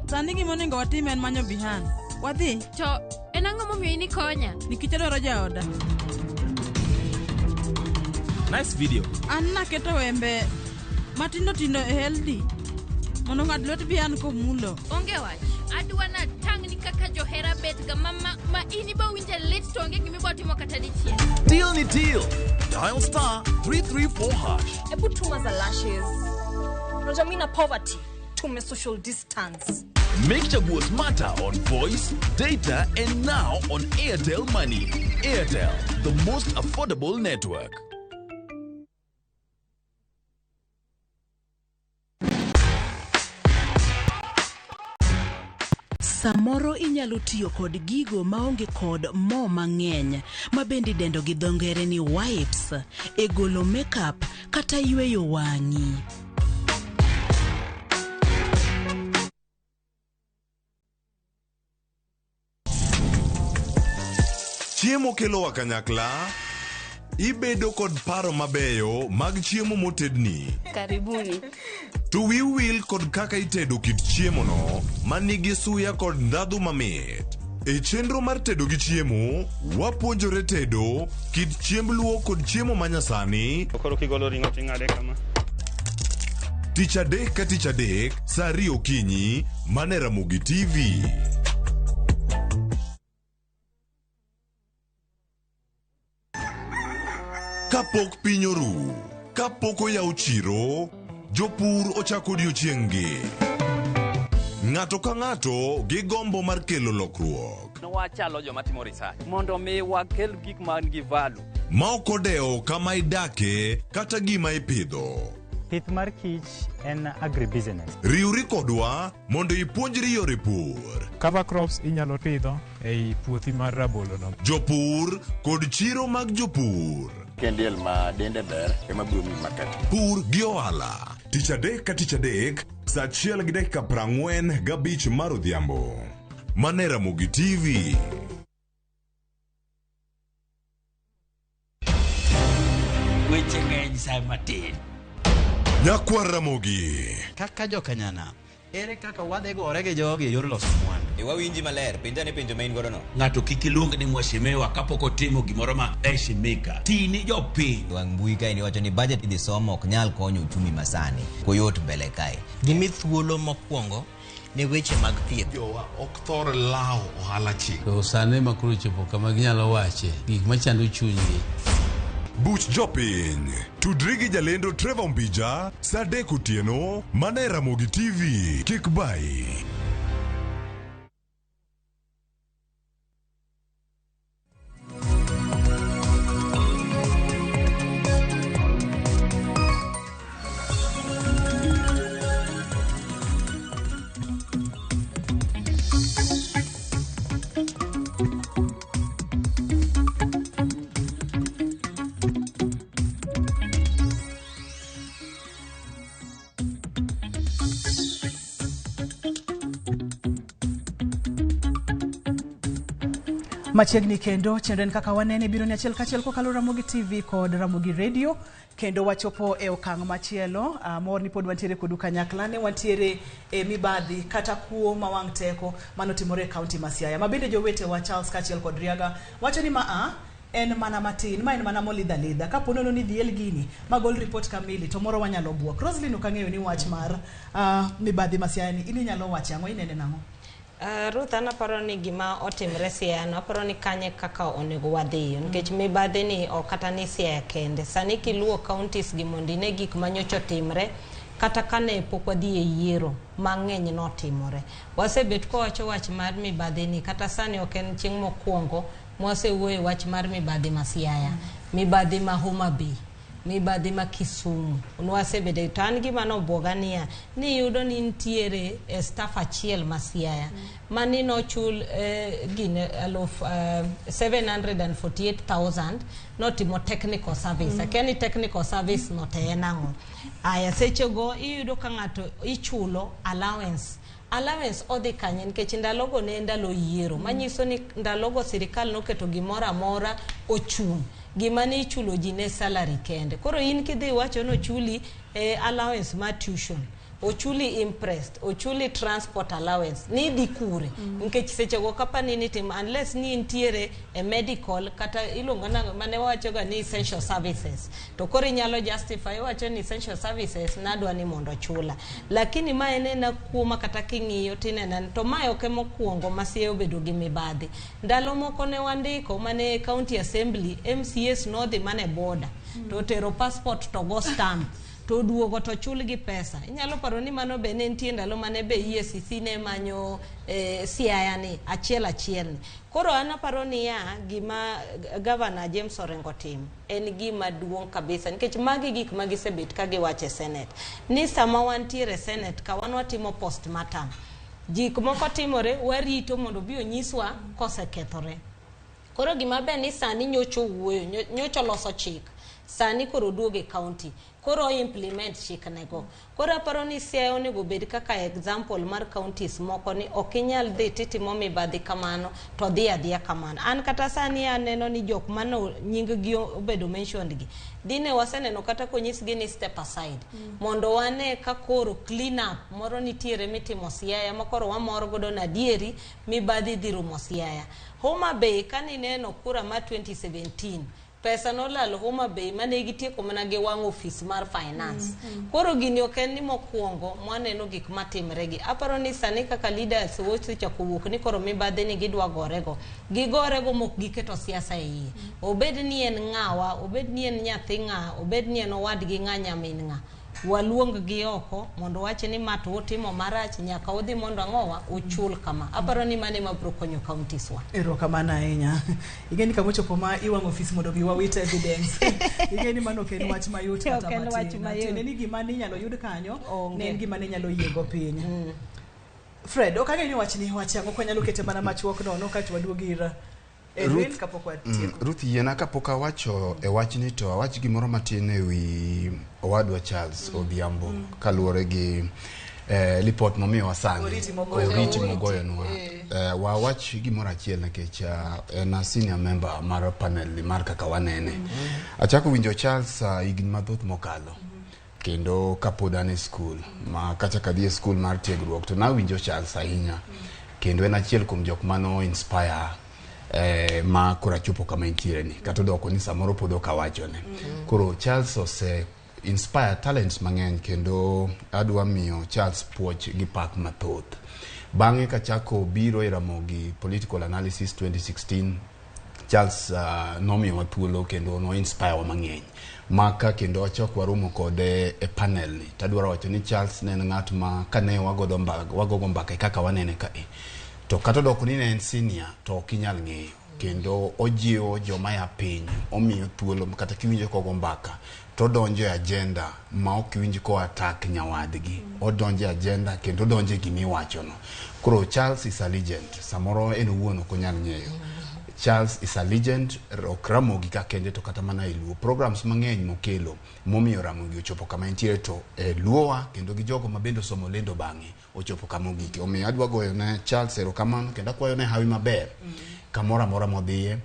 Sani gima onego watim en manyo Bihan. Wadhi? To en ang'o momiyo ini konya? Nikech adwaro jaoda. Nice video. An naketo wembe matindo tindo e healthy mondo ng'ad lwet Bihan komulo. Onge wach. Adwa na tang'ni kaka johera bet ga mama ma ini ba winja lit to onge gimibo timo kata dichiel. Deal ni deal. Dial *334#. Ebu tuma za lashes. Rojamina poverty. Tume social distance. Make chaguo smarter on voice, data, and now on Airtel Money. Airtel, the most affordable network. Samoro inyalo tiyo kod gigo maonge kod mo mang'eny ma bende dendo gi dho ngere ni wipes e golo makeup kata yweyo wang'i. Chiemo kelo kanyakla, ibedo kod paro mabeyo mag chiemo motedni. Karibuni. To will kod kaka itedo kit chiemo no manigi suya kod ndhadhu mamit. E chenro mar tedo gi chiemo, wapuonjore tedo kit chiemb luo kod chiemo manyasani. Koro kigolo ring'o ting'ade kama. Tich adek ka tich adek, saa 2 okinyi, mane Ramogi TV. Kapok piny oru, kapok oyaw chiro, jopur ochako odiochieng'gi. Ng'ato ka ng'ato gi gombo mar kelo lokruok. Wachalo joma timo research mondo mi wakel gik man gi value. Ma ok odewo kama idake kata gima ipidho. Pith mar kich en agribusiness. Riwri kodwa mondo ipuonjri yore pur. Cover crops inyalo pidho ei puothi mar rabolo no. Jopur kod chiro mag jopur. Kendiel ma dende ber ema biro mi market. Pur gi ohala. Tich adek ka tich adek, saa 1:45 mar odhiambo. Mane Ramogi TV. Weche ng'eny sa matin. Nyakwa Ramogi. Kaka jokanyana, ere kaka wadhi gore gi jogi e yor loso mwandu. Wawinji maler, penjane penjo ma in godo no. Ng'ato kik iluong ni mwashimewa kapok otimo gimoro ma eshimika. Tini jopiny. Wang mbui kae ni wacho ni budget idhi somo ok nyal konyo uchumi masani. Koyot mbele kae. Gimi thuolo mokwongo ne weche mag thieth. Jowa ok thor lao ohala chik. To sane makuru chopo kama ginyalo wache gik machando chunygi. Buch jopiny. Tudri gi jalendo Trevor Mbija, saa 3 otieno, mane Ramogi TV. Kik bai. Machiegni kendo chenro en kaka wanene biro ni achiel kachiel kokalo Ramogi TV kod Ramogi Radio kendo wachopo e okang' machielo mor ni pod wantiere kodu kanyakla ne wantiere e mibadhi kata kuo ma wang' teko manotimore e kaunti ma Siaya. Mabende jowete wa Charles kachiel kod Riaga wacho ni en mana matin, ma en mana molidha lidha. Kapo nono ni dhiel gini magol report kamili to moro wanyalo buok. Roslyn ukang'eyo ni wach mar mibadhi ma Siaya ni ini nyalo wache ang'o inene nang'o? Ruth anaparo ni gima otimre Siaya no aparo ni kanye kaka onego wadhiyo nikech mibadhi ni okata ni Siaya kende. Sani kiluo counties gi mondine gik manyocho timre kata kane pok wadhi e yiero mang'eny notimore. Wasebet ko wacho wach mar mibadhi ni kata sani ok en chieng' mokwongo mwasewuoyo wach mar mibadhi ma Siaya, mibadhi ma Homa Bay, mibadhi ma Kisumu. Nwasebede to an gima nobwoga niya ni yudo ni ntiere staff achiel ma Siaya mani nochul gine 748,000 notimo technical service. Akeni technical service notenang'o. Aya sechego iyudo ka ng'ato ichulo allowance odhi kanye nikech ndalogo ne ndalo yiero manyiso ni ndalogo sirikal noketo gimoro amora ochung' gima ni ichulo ji ne salary kende. Koro in kidhi wacho no chuli allowance ma tuition, ochuli impressed, ochuli transport allowance, ni dhi kure nikech sechego kapa ni tim unless ni intiere a medical kata ilongana mane wacho ga ni essential services to koro inyalo justify wacho ni essential services nadwa ni mondo chula. Lakini ma enena kuoma kata king'iyo tinena to ma ok mokwongo ma Siaya obedo gi mibadhi. Ndalo moko ne wandiko mane county assembly MCS nodhi mane border to tero passport to go stamp to duogo to chul gi pesa. Inyalo paro ni mano be ne nitie ndalo mane be EACC ne manyo Siaya ni achiel ni. Koro anaparo ni gima Governor James Orengo tim en gima duong' kabisa nikech magi gik magisebet ka giwache Senate ni sama wantiere Senate ka wan watimo postmortem Gik moko timore warito mondo bi onyiswa kosekethore. Koro gima ber ni sani nyocho wuoyo, nyocho loso chik. Sani koro duoge county. Koro implement chik nego. Koro aparo ni siaya onego bed kaka example mar counties moko ni okinyal dhi titimo mibadhi kamano to dhi adhiya kamano. An kata sani aneno ni jok mano nying gi obedo mentioned gi. Dine waseneno kata konyisgi ni step aside. Mondo wane ka koro clean up moro nitiere mitimo Siaya makoro wamor godo na dieri mibadhi dhi rumo Siaya. Homa Bay kanineno kura ma 2017 pesa nolalo Homa Bay mane gitieko mana gi wang' office mar finance. Koro gini ok en ni mokwongo mwaneno gik matimre gi. Aparo ni sani kaka leaders osechako wuok ni koro mibadhi ni gidwa gorego. Gigorego mok giketo siasa e iye. Obed ni en ng'awa, obed ni en nyathi ng'a, obed ni en owadgi ng'a nyamin ng'a. Waluong gi oko mondo wache ni mato utimo marach nyaka udhi mondo ang'owa uchul kama. Aparo ni mane mabro konyo counties wa. Erokamano ahinya. Igeni kamochopo ma iwang' office mondo bi wawit evidence. Igeni mano ken wach mayot kata matin. Tiende ni gima ni nyalo yud kanyo ne en gima ni nyalo yiego piny. Fred, okang'e ni wachni wachang'o konyalo kete mana machuok nono ka twaduogi ira. Ruth yiena kapok awacho e wachni to awach gimoro matin e wi owadwa Charles Odhiambo kaluwore gi report momiyo wasani oriti mogoyonwa. Wawach gimoro achiel nikech en senior member mar panel mar kaka wanene. Achako winjo Charles higni mathoth mokalo kendo kapod an e skul ma kacha kadhi e skul mar tiegruok to nawinjo Charles ahinya kendo en achiel kuom jok mano inspire ma kora chopo kama intiere ni kata doko ni samoro podo kawachone. Koro Charles ose inspire talents mang'eny kendo adwa miyo Charles puoch gi pak mathoth. Bang'e kachako biro e Ramogi political analysis 2016 Charles nomiyo thuolo kendo no inspire wa mang'eny. Maka kendo achako waromo kode e panel ni. Tadwaro wacho ni Charles ne en ng'at ma kane wagogo mbaka kaka wanene kae. To kata doko ni en senior to okinyal ng'eyo kendo ojiwo joma ya piny omiyo thuolo kata kiwinjo kogo mbaka to donjo e agenda ma ok winj ko attack nyawadgi odonjo e agenda kendo donjo e gimi wachono. Koro Charles is a legend, samoro en owuon ok onyal ng'eyo. Charles is a legend, ok Ramogi ka kende to kata mana e Luo. Programs mang'eny mokelo momiyo Ramogi ochopo kama entiere to e Luowa kendo gi jogo mabendo somo lendo bang'e ochopo kama ogike. Omiyo adwa goyo ne Charles erokamano kendo akwayo ne hawi maber kamoro amora modhiye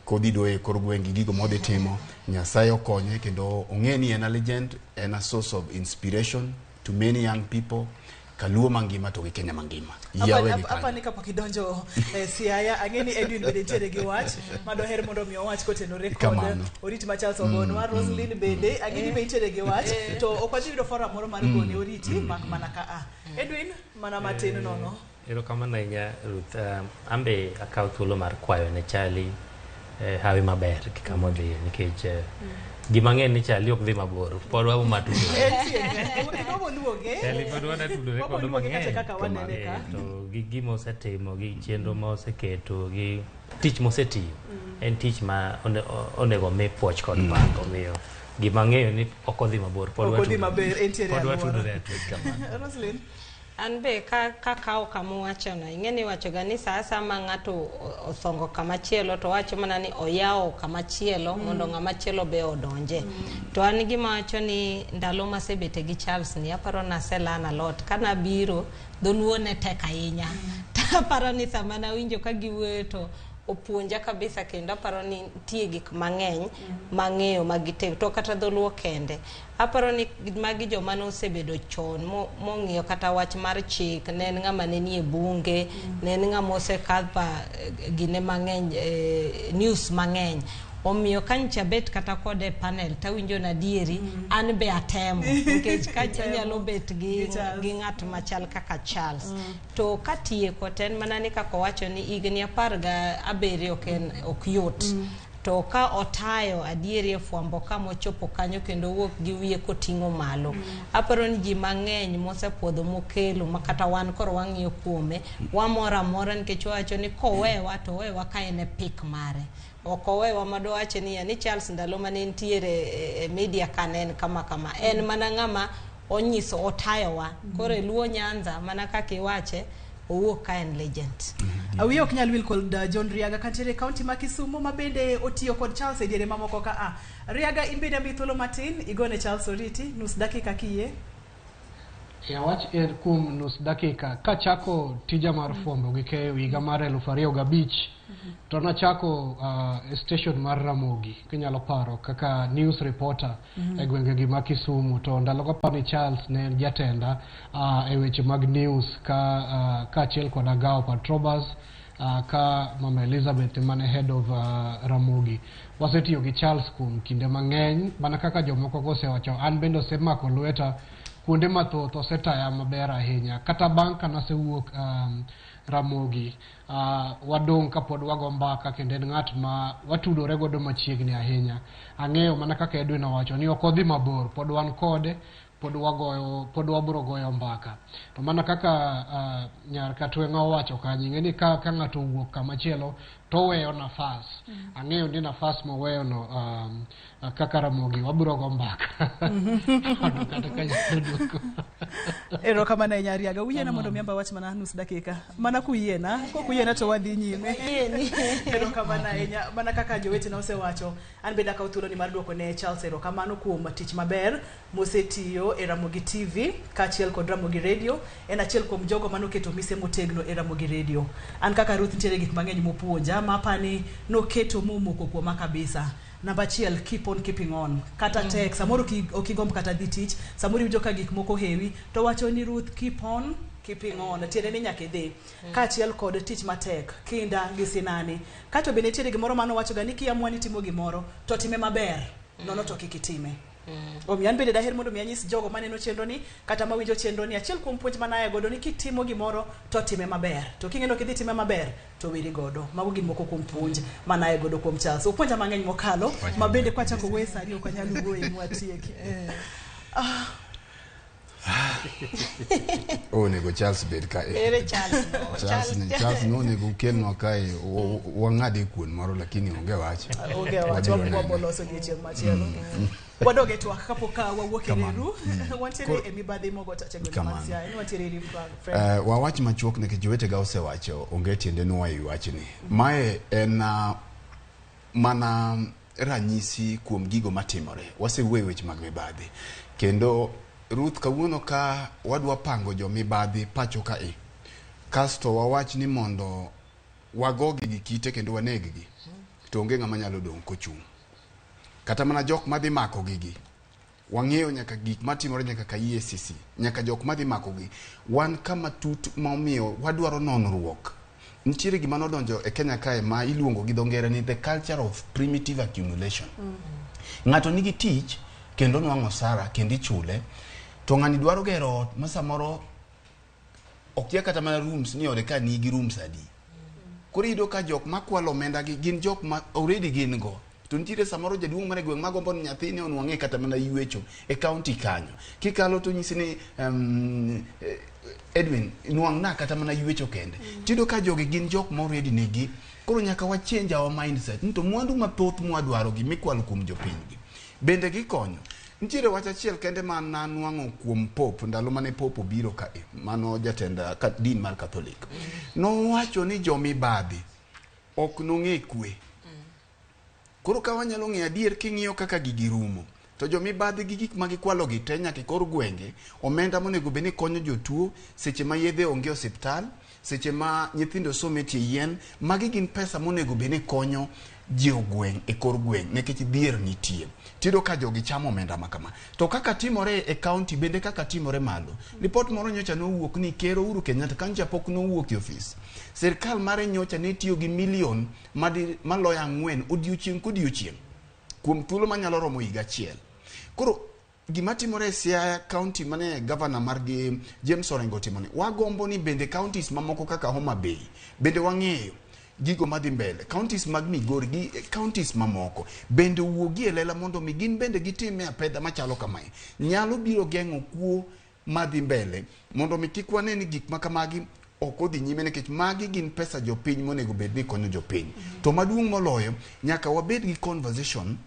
kodhi doye kor gwengi gigo modhi timo. Nyasaye okonye kendo ong'e ni en a legend, en a source of inspiration to many young people. Kaluo mangima to gi Kenya mangima. Apa ni kapok idonjo Siaya ang'eni Edwin bende ntiere gi wach mado her mondo mi wach kotenore kod oriti ma Charles ogonwa. Roslyn bende ang'eni be ntiere gi wach to ok wadhi yudo forum moro mar gone oriti mak mana ka Edwin mana matin nono. Erokamano ahinya Ruth. Ambe akaw thuolo mar kwayo ne Charlie hawi maber kama odhiye nikech gima ng'eny ni Charlie ok dhi mabor pod wabo matudore. Charlie pod wanatudore kod mang'eny to gi gima osetimo gi chenro ma oseketo gi tich mosetiyo en tich ma onego mi puoch kod pak. Omiyo gima ng'eyo ni ok odhi mabor pod watudore kamano. Roslyn an be ka kama wachono ing'eni wachoga ni saa ma ng'ato osongo kama chielo to wacho mana ni oyawo kama chielo mondo ng'ama chielo be odonje. To an gima wacho ni ndalo masebete gi Charles ni aparo na selana a lot kana biro dholuo ne tek ahinya. Aparo ni sama na winjo ka giwuoyo to opuonja kabisa kendo aparo ni tie gik mang'eny mang'eyo magite to kata dholuo kende. Aparo ni magi joma no osebedo chon mong'iyo kata wach mar chik ne en ng'ama ne nie bunge ne en ng'ama osekadha gine mang'eny news mang'eny. Omiyo kancha bet kata kode panel tawinjo na dieri an be atemo nikech ka nyalo bet gi ng'at machal kaka Charles to katie koten mana ni kako wacho ni igni 17 ok yot to ka otayo adieri fwambo kama ochopo kanyo kendo wuok gi wiye koting'o malo. Aparo ni ji mang'eny mosepodho mokelo makata wan koro wang'iyo kuome wamora nikech wacho ni kowewa to wewa ka en pick mare. Okowewa mado wache ni Charles ndalo mane ntiere media kanen kama en mana ng'ama onyiso otayowa koro luo Nyanza mana kaka iwache owuok ka en legend. Awiyo ok nyal wil kod John Riaga kantiere kaunti ma Kisumu ma bende otiyo kod Charles e diere mamoko ka Riaga imbede mi thuolo matin igone Charles Oriti nus dakika kiyie. Wach kuom nus dakika kachako tija mar fwambo gi keyo higa mar 2005 to nachako station mar Ramogi kinyalo paro kaka news reporter e gwenge gi ma Kisumu to ndalogo pani Charles ne jatenda e weche mag news ka achiel kod Agao Patrobas ka Mama Elizabeth mane head of Ramogi. Wasetiyo gi Charles kuom kinde mang'eny mana kaka jomoko osewacho, an bende osemako lweta kuonde mathoth osetaya maber ahinya kata bang' kanasewuok Ramogi wadong' kapod wago mbaka kendo en ng'at ma watudore godo machiegni ahinya. Ang'eyo mana kaka Edwin owacho ni ok odhi mabor, pod wan kode, pod wabiro goyo mbaka. To mana kaka nyar Katwenga owacho kanyo, ing'eni ka ng'ato owuok kamachielo to weyo nafas. Ang'eyo ni nafas moweyo no kaka Ramogi wabiro go mbaka. Ero kama na Nyariaga uyena mondo miamba wach mana nus dakika. Mana kuyena to wadhi nyime. Ero kama na mana kaka jowete na osewacho an benda ka uthulo ni mar duoko ne Charles ero kamano kuom tich maber mosetiyo e Ramogi TV kaachiel kod Ramogi Radio en achiel kuom jogo manoketo mise motegno e Ramogi Radio. An kaka Ruth nitiere gik mang'eny mopuonja mapani noketo momoko kuoma kabisa. Number 1, keep on keeping on. Kata tek samoro okigomb kata dhi tich, samoro iwinjo ka gik moko hewi to wacho ni Ruth keep on keeping on. Tiende ni nyaka idhi. Kaachiel kod tich matek, kinda gi sinani. Kato bende tiere gimoro mano wacho ga ni kiamua ni timo gimoro to time maber. Nono to kikitime. Omiyan bende daher mondo mianyis jogo maneno chenro ni kata mawinjo chenro ni achiel kuom puonj manaye godo ni kitimo gimoro to time maber. To king'eno kidhi time maber to wiri godo. Mago gin moko kuom puonj manaye godo kuom Charles. Opuonja mang'eny mokalo ma bende kwachako wesa ni ok anyal wuoyo mwatieki. Onego Charles bed ka Ere Charles. Charles no nego kelno kae wang'ade kuon moro lakini onge wach. Onge wach waboloso dichieng' machielo. Wadoge twak kapok wawuok e reru. Wantiere e mibadhi mogo tachego mansia. Ni wantiere iri friend. Wawach machuok ne jowete ga osewacho onge tiende no wayi wachni. Mae en mana ranyisi kuom gigo matimore. Wasewuoyo weche mag mibadhi. Kendo Ruth kawuono ka wadwa pango jo mibadhi pacho ka kasto wawach ni mondo wagogi gi kite kendo waneggi to onge ng'ama nyalo dong' kochung'. Kata mana jok madhi mako gigi wang'eyo nyaka gik matimore nyaka ka EACC nyaka jok madhi mako gi wan kama tut momiyo wadwaro nonruok. Nitiere gima nodonjo e Kenya kae ma iluongo gi dho ngere ni the culture of primitive accumulation. Ng'ato nigi tich kendo nwang'o sara kendo ichule to ng'ani dwaro gero ot ma samoro okia kata mana rooms ni ode ka nigi rooms adi. Koro iyudo ka jok makwalo omenda gi gin jok ma already gin go. To nitiere samoro jaduong' mane gweng' magombo ni nyathine onwang'e kata mana yuecho e county kanyo. Kikalo to nyisi ni Edwin nwang' na kata mana yuecho kende. Tiyudo ka jogi gin jok ma already nigi. Koro nyaka wa change our mindset. Nito mwandu mathoth mwadwaro gi mikwalo kuom jopiny gi. Bende gikonyo. Nitiere wach achiel kende ma nanwang'o kuom Pope ndalo mane Pope obiro ka mano jatenda din mar Catholic. Nowacho ni jo mibadhi ok nong'e kwe. Koro ka wanyalo ng'e adier king'iyo kaka gigi rumo to jo mibadhi gi gik magikwalo gi te nyaka kor gwenge omenda monego beni konyo jotuo seche ma yedhe onge osiptal seche ma nyithindo some tie yien magi gin pesa monego beni konyo ji ogweng' e kor gweng' nekech dhier nitie. Tido ka jogi chamo omenda makama. To kaka timore e county bende kaka timore malo. Report moro nyocha nowuok ni Ker Uhuru Kenyatta kancha pok nowuok e ofis. Sirkal mare nyocha ne tiyo gi milion maloyo 4 odiochieng' kodiochieng' kuom thuolo manyalo romo higa achiel. Koro gima timore e Siaya county mane governor margi James Orengo timoni. Wagombo ni bende counties mamoko kaka Homa Bay bende wang'eyo gigo madhi mbele counties mag Migori gi counties mamoko bende wuogi e lela mondo mi gin bende gitime apedha machalo kamae nyalo biro geng'o kuo madhi mbele mondo mi kik wane ni gik makamagi ok odhi nyime nikech magi gin pesa jopiny monego bed ni konyo jopiny. To maduong' moloyo nyaka wabed gi conversation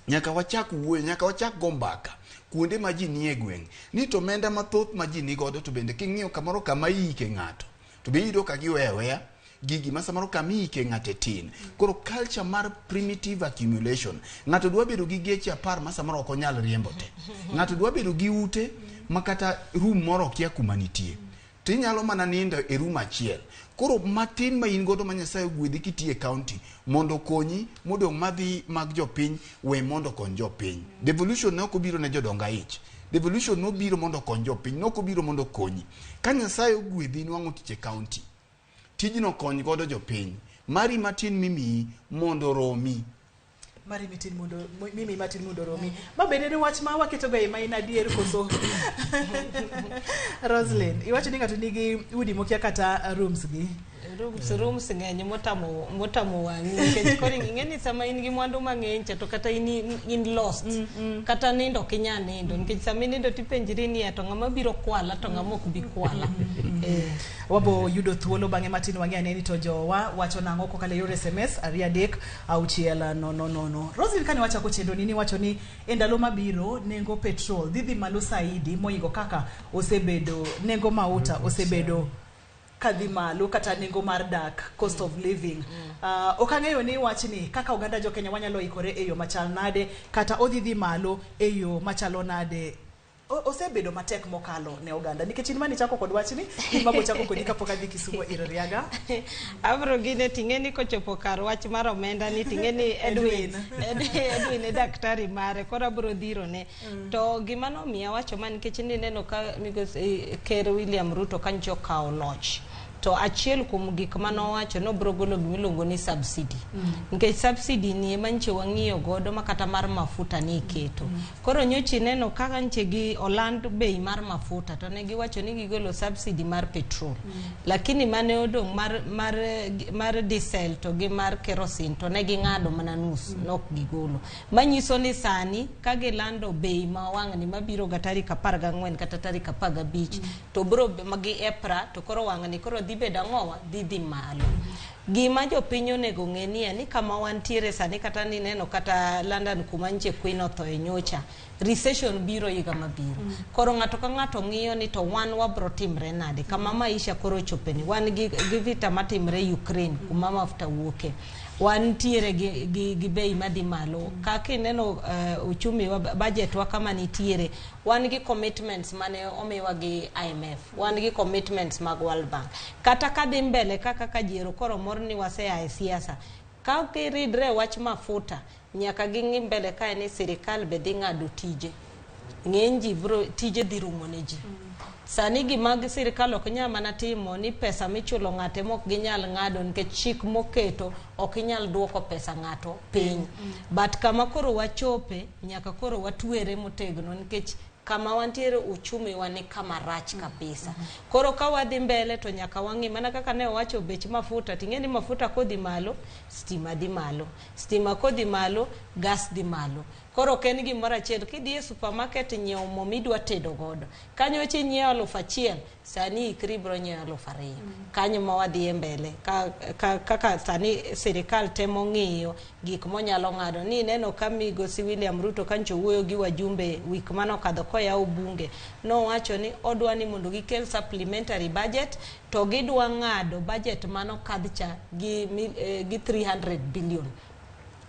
nyaka wachak wuoyo, nyaka wachak gombaka kuonde ma ji nie gweng' ni to omenda mathoth ma ji nigodo to bende king'iyo kamoro kama iike ng'ato to be iyudo ka giweya weya gigi ma samoro kama iike ng'ate tin. Koro culture mar primitive accumulation, ng'ato dwa bedo gi geche 10 ma samoro ok onyal riembo te, ng'ato dwa bedo gi ute ma kata room moro kia kuma nitie, tinyalo mana nindo e room achiel. Koro matin ma in godo ma Nyasaye ogwedhi kitie county mondo konyi modong' madhi mag jopiny we mondo kony jopiny. Devolution ne ok obiro ne jodonga ich, devolution no biro mondo kony jopiny, no obiro mondo konyi. Ka Nyasaye ogwedhi nwang'o tich e county, tijno kony godo jopiny, mari matin mimi mondo romi. Mari mimi matin mondo romi. Ma bende ni wach ma waketo ga ma ina dier koso. Roslyn, iwacho ni ng'ato nigi udi mokia kata rooms gi. Rooms ng'eny motamo wang'i nikech koro ing'eni sama in gi mwandu mang'eny to kata in lost kata nindo kinya nindo nikech sama nindo tipenjri ni to ng'ama biro kwala to ng'ama ok bi kwala. Wabo yudo thuolo bang'e matin wang'e aneni to jowa wacho nang'o kokalo yor SMS 336 Roslyn kani wacha ko chendo nini wacho ni endalo mabiro nengo petrol dhi malo saidi moingo kaka osebedo nengo mauta osebedo kadhi malo kata nengo mar dak, cost of living. Okang'eyo ni wachni kaka oganda jo Kenya wanyalo ikore e yo machal nade kata odhi malo e yo machalo nade. Osebedo matek mokalo ne oganda nikech in mani chako kod wachni mabo chako kodi kapok adhi Kisumu Riaga. Abro gine ting'eni kochopo kar wach mar omenda ni ting'eni Edwin e daktari mare koro abro dhiro ne to gima nomiya wacho man nikech ni neno ka Ker William Ruto kanjo kawo loch to achiel kuom gik manowacho no bro golo gimiluongo ni subsidy nikech subsidy ni ema nche wang'iyo godo makata mar mafuta ni keto koro nyochi neno kaka nche gi oland bei mar mafuta to ne giwacho ni gigolo subsidy mar petrol lakini mane odong' mar diesel to gi mar kerosene to ne ging'ado mana nus nok gigolo manyiso ni sani ka gilando bei ma wang'ni mabiro ga tarik 14 kata tarik 15 to bro magi EPRA to koro wang'ni koro dhi bedo ang'owa dhi malo. Gima jopiny onego ng'eni ni kama wantiere sani kata ni neno kata London kuma nche Queen othoe nyocha recession biro higa mabiro. Koro ng'ato ka ng'ato ng'iyo ni to wan wabro timre nade kama maisha koro chopeni wan gi vita matimre Ukraine kuma mafuta wuoke wan tiere gi bei madhi malo kaka neno uchumi wa budget wa kama nitiere wan gi commitments mane omiwa gi IMF wan gi commitments mag World Bank kata kadhi mbele kaka kajiero koro morni wasea e siasa ka kiridre wach mafuta nyaka gingi mbele ka ni sirikal be dhi ng'ado tije ng'enji bro tije dhi rumo ne ji sani gi mag sirikal ok nyal mana timo ni pesa michulo ng'ate mok ginyal ng'ado nikech chik moketo ok nyal duoko pesa ng'ato piny but kama koro wachope nyaka koro watwere motegno nikech kama wantiere uchumi wani kama rach kabisa koro ka wadhi mbele to nyaka wang'i mana kaka ne wacho bech mafuta ting'eni mafuta kodhi malo stima dhi malo stima kodhi malo gas dhi malo koro ken gimoro achiel kidhi e supermarket nyiewo mo midwa tedo godo kanyo chi nyiewo 1,000 sani ikri bro nyiewo 2,000 kanyo ma wadhi mbele kaka sani sirikal temo ng'iyo gik monyalo ng'ado ni neno ka migosi William Ruto kancho wuoyo gi wajumbe wik mano kadho koya bunge no wacho ni odwa ni mondo gikel supplementary budget to gidwa ng'ado budget mano kadcha gi 300 billion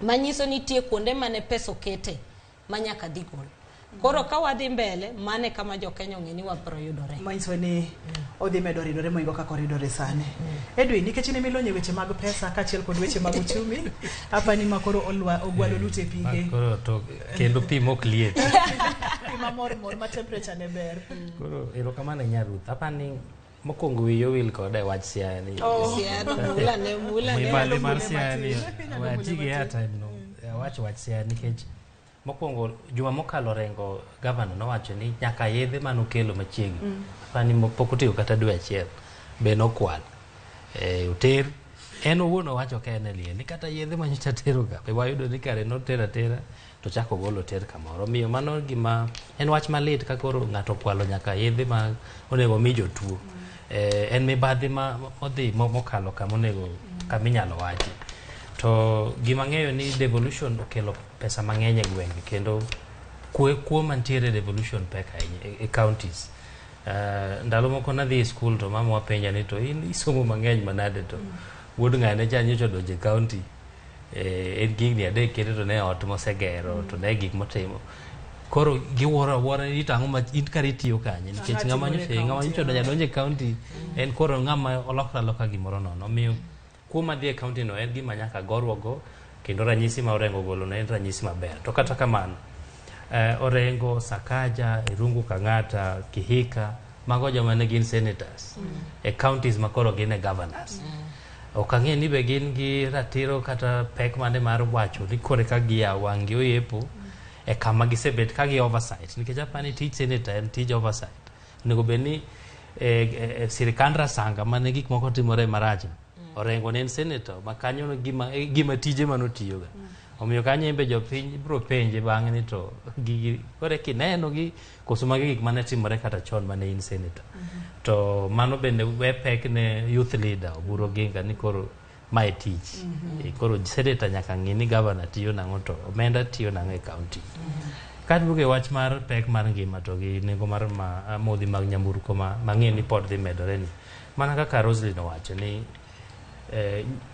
manyiso ni tie kuonde mane pesa okete manyaka dhi gol koro ka wadhi mbele mane kama jo Kenya ng'eni wabro yudore manyiso ni odhi medo ridore moingo kaka ridore sane Edwin nikech ne milonye weche mag pesa kachiel kod weche mag uchumi hapa ni makoro ogwalo lute pige koro to kendo pi mok liet pima mor ma temperature ne ber koro erokamano Nyaruth hapa ni mokongo wiyo wil kode wach siaya ni mula ne mali mar siaya ni watige airtime no wach siaya nikech mokongo juma mokalo rengo governor no wacho ni nyaka yedhe manokelo machiegni pani pok otiyo kata dwe achiel be nokwal oter en owuon owacho ka en elie ni kata yedhe manyocha tero ga be wayudo ni kare notera to chako golo ter kamoro miyo mano gima en wach malit ka koro ng'ato kwalo nyaka yedhe ma onego mi jotuo en mibadhi ma odhi mokalo kama onego kaminyalo wachi To gima ng'eyo ni devolution okelo pesa mang'eny e gwenge kendo kuo mantiere devolution pek ahinya e counties. Ndalo moko nadhi e skul to mama wapenja ni to in isomo mang'eny manade to wuod ng'ane cha nyocha donjo e county en gigni adek kendo to ne ot mosegero to ne gik motimo. Koro giwuoro awuora ni tang'o ma in kar itiyo kanye nikech ng'ama nyocha donjo e county en koro ng'ama olokra loka gimoro nono. Omiyo kuoma dhi e county no en gima nyaka gorwago kendo ranyisi ma Orengo golo no en ranyisi maber. To kata kamano Orengo, Sakaja, Irungu Kang'ata, Kihika, mago joma ne gin senators e counties makoro gin e governors. Ok ang'e ni be gin gi ratiro kata pek mane mar wacho ni kore ka gia wang'i oyepo e kama gisebet ka gi oversight nikech apani tij senator en tij oversight. Onego bed ni sirikand rasanga mane gik moko timore marach. Orengo ne en senator ma kanyo gima tije manotiyoga. Omiyo kanyo imbe jopiny biro penje bang'e ni to gigi kore kineno gi koso magi gik mane timore kata chon mane in senator. To mano bende we pek ne youth leader Oburu Oginga ni koro mae tich. Koro senator nyaka ng'i ni governor tiyo nang'o to omenda tiyo nang'o e county. Kaduogo e wach mar pek mar ngima to gi nengo mar modhi mag nyamburko mang'e ni pod dhi medore ni. Mana kaka Roslyn owacho ni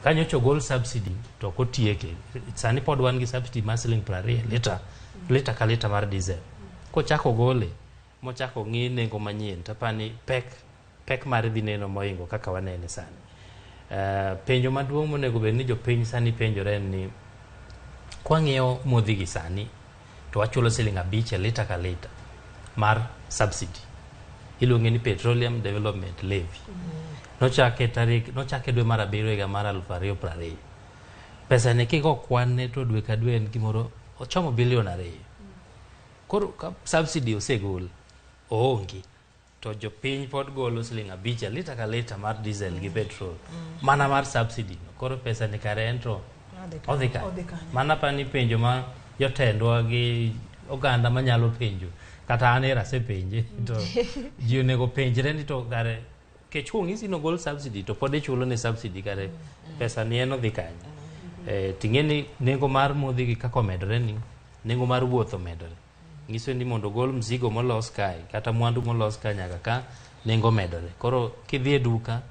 kanyocho gol subsidy to kotieke sani pod wan gi subsidy mar $20 lita ka lita mar diesel. Kochako gole mochako ng'i nengo manyien tapani pek mar dhi neno moingo kaka wanene sani. Penjo maduong' monego bed ni jopiny sani penjore ni kwang'iyo modhi gi sani to wachulo $5 lita ka lita mar subsidy. Iluonge ni Petroleum Development Levy. Nochake dwe mar 7 higa mar 2020. Pesa ne kigo kwan ne to dwe ka dwe en gimoro ochomo $2 billion. Koro ka subsidy osegol oonge to jopiny pod golo $5 lita ka lita mar diesel gi petrol mana mar subsidy no. Koro pesa ne kare ento odhi ka mana pani penjo ma jotendwa gi oganda manyalo penjo kata anera se penje to ji onego penjre ni to kare ke chung'isi no gol subsidy to pod ichulo ne subsidy kare pesa ni eno dhi kanye. Ting'eni nengo mar modhi gi kako medore ni nengo mar wuotho medore. Ngiso ni mondo gol mzigo molos kae kata mwandu molos ka nyaka ka nengo medore. Koro kidhi e duka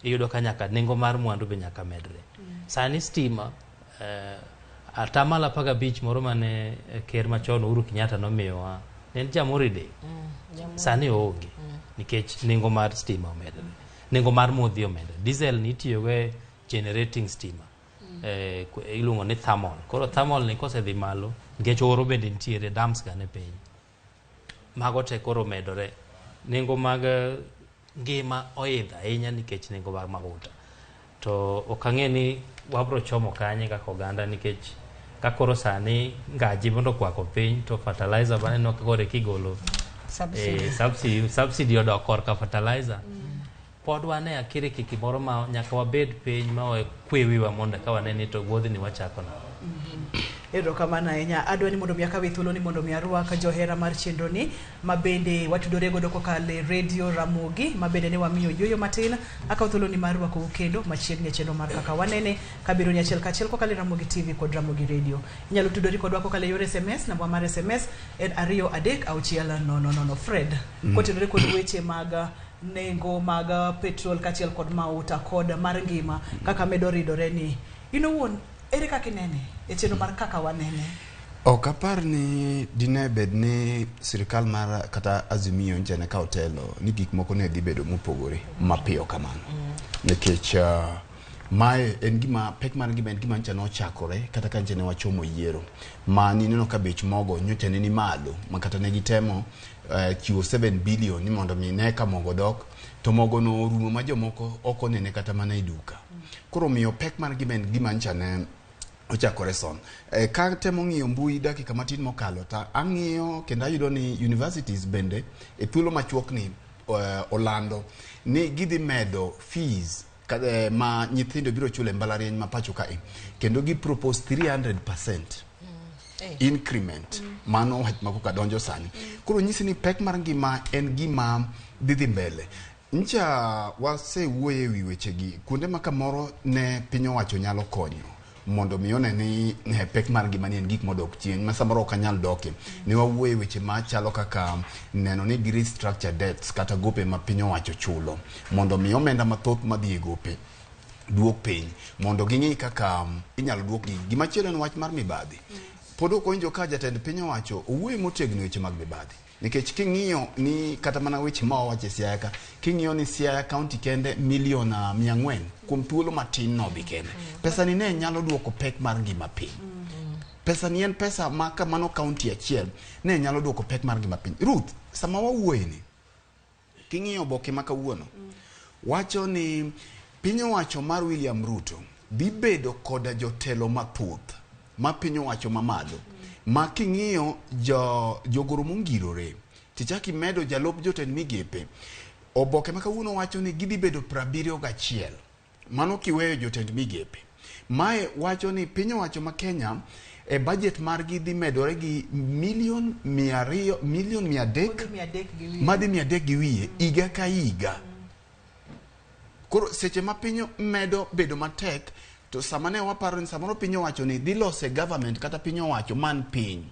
iyudo ka nyaka nengo mar mwandu be nyaka medore. Sani stima atamala 15 moro mane ker machon Uhuru Kenyatta nomiyowa en jamoride sani oonge nikech nengo mar stima omedore. Nengo mar modhi omedore. Diesel ni itiyogo e generating stima. Iluongo ni thermal. Koro thermal ni kosedhi malo nikech oro bende nitiere dams ga ne piny. Mago te koro medore. Nengo mag ngima oidho ahinya nikech nengo mag mafuta. To ok ang'e ni wabro chomo kanye kaka oganda nikech kakoro sani ngaji mondo kwako piny to fertilizer bane no kore kigolo subsidy odok korka fertilizer. Pod wane akiri kiki moro ma nyaka wabed piny ma kwewiwa mondo ka wane ni to wuodhi ni wachako na. Erokamano ahinya. Adwa ni mondo mi akawe thuolo ni mondo mi arwak johera mar chenro ni mabende watudore godo kokale radio Ramogi mabende ne wamiyo yoyo matin akaw thuolo ni mar rwako kendo machiegni chenro mar kaka wanene kabiro ni achiel kachiel kokale Ramogi TV kod Ramogi Radio. Inyalo tudori kodwa kokale yor SMS namba mar SMS en 236000. Fred kotudore kod weche mag nengo mag petrol kachiel kod mauta kod mar ngima kaka medo ridore ni inowuon ere kaka inene e chenro mar kaka wanene. Ok apar ni dine bed ni sirikal mar kata Azimio njene ka otelo ni gik moko ne dhi bedo mopogore mapiyo kamano. Nikech mae en gima pek mar gima en gima ncha nochakore kata ka njene wachomo yiero ma ni neno ka bech mogo nyocha ne ni malo ma kata ne gitemo chiwo 7 billion ni mondo mi ne ka mogo dok to mogo no rumo ma jomoko oko nene kata mana iduka. Koro miyo pek mar gima en gima ncha ne ochakore son. Ka temo ng'iyo mbui dakika matin mokalo ta ang'iyo kendo ayudo ni universities bende e thuolo machuok ni Orlando ni gidhi medo fees ma nyithindo biro chulo e mbalariany ma pacho kae kendo gi propose 300% increment mano wach makoka donjo sani. Koro nyisi ni pek mar ngima en gima dhi mbele. Ncha wase wuoye wi wechegi kuonde ma kamoro ne piny owacho nyalo konyo mondo mione ni pek mar ngimani en gik modok chien ma samoro ok anyal doke ne wawuoye weche machalo kaka neno ni restructure debts kata gope ma piny owacho chulo mondo mi omenda mathoth madhi e gope duok piny mondo ging'i kaka inyalo duok gima chielo en wach mar mibadhi pod ok owinjo ka jatend piny owacho owuoyo motegno weche mag mibadhi nikech king'iyo ni kata mana weche ma owacho Siaya ka king'iyo ni Siaya county kende milion 400 kuom thuolo matin no dhi kende pesa ni ne nyalo duoko pek mar ngima piny pesa ni en pesa ma kamano county achiel ne nyalo duoko pek mar ngima piny Ruth sama wawuoye ni king'iyo oboke ma kawuono wacho ni piny owacho mar William Ruto dhi bedo koda jotelo mathoth ma piny owacho mamalo ma king'iyo jogoro mongirore tichaki medo jalop jotend migepe oboke ma kawuono wacho ni gidhi bedo 71 mano kiweyo jotend migepe mae wacho ni piny owacho ma Kenya e budget margi dhi medore gi milion 300 madhi 300 gi wiye iga ka iga koro seche ma piny medo bedo matek to sama ne waparo ni samoro piny owacho ni dhi lose government kata piny owacho man piny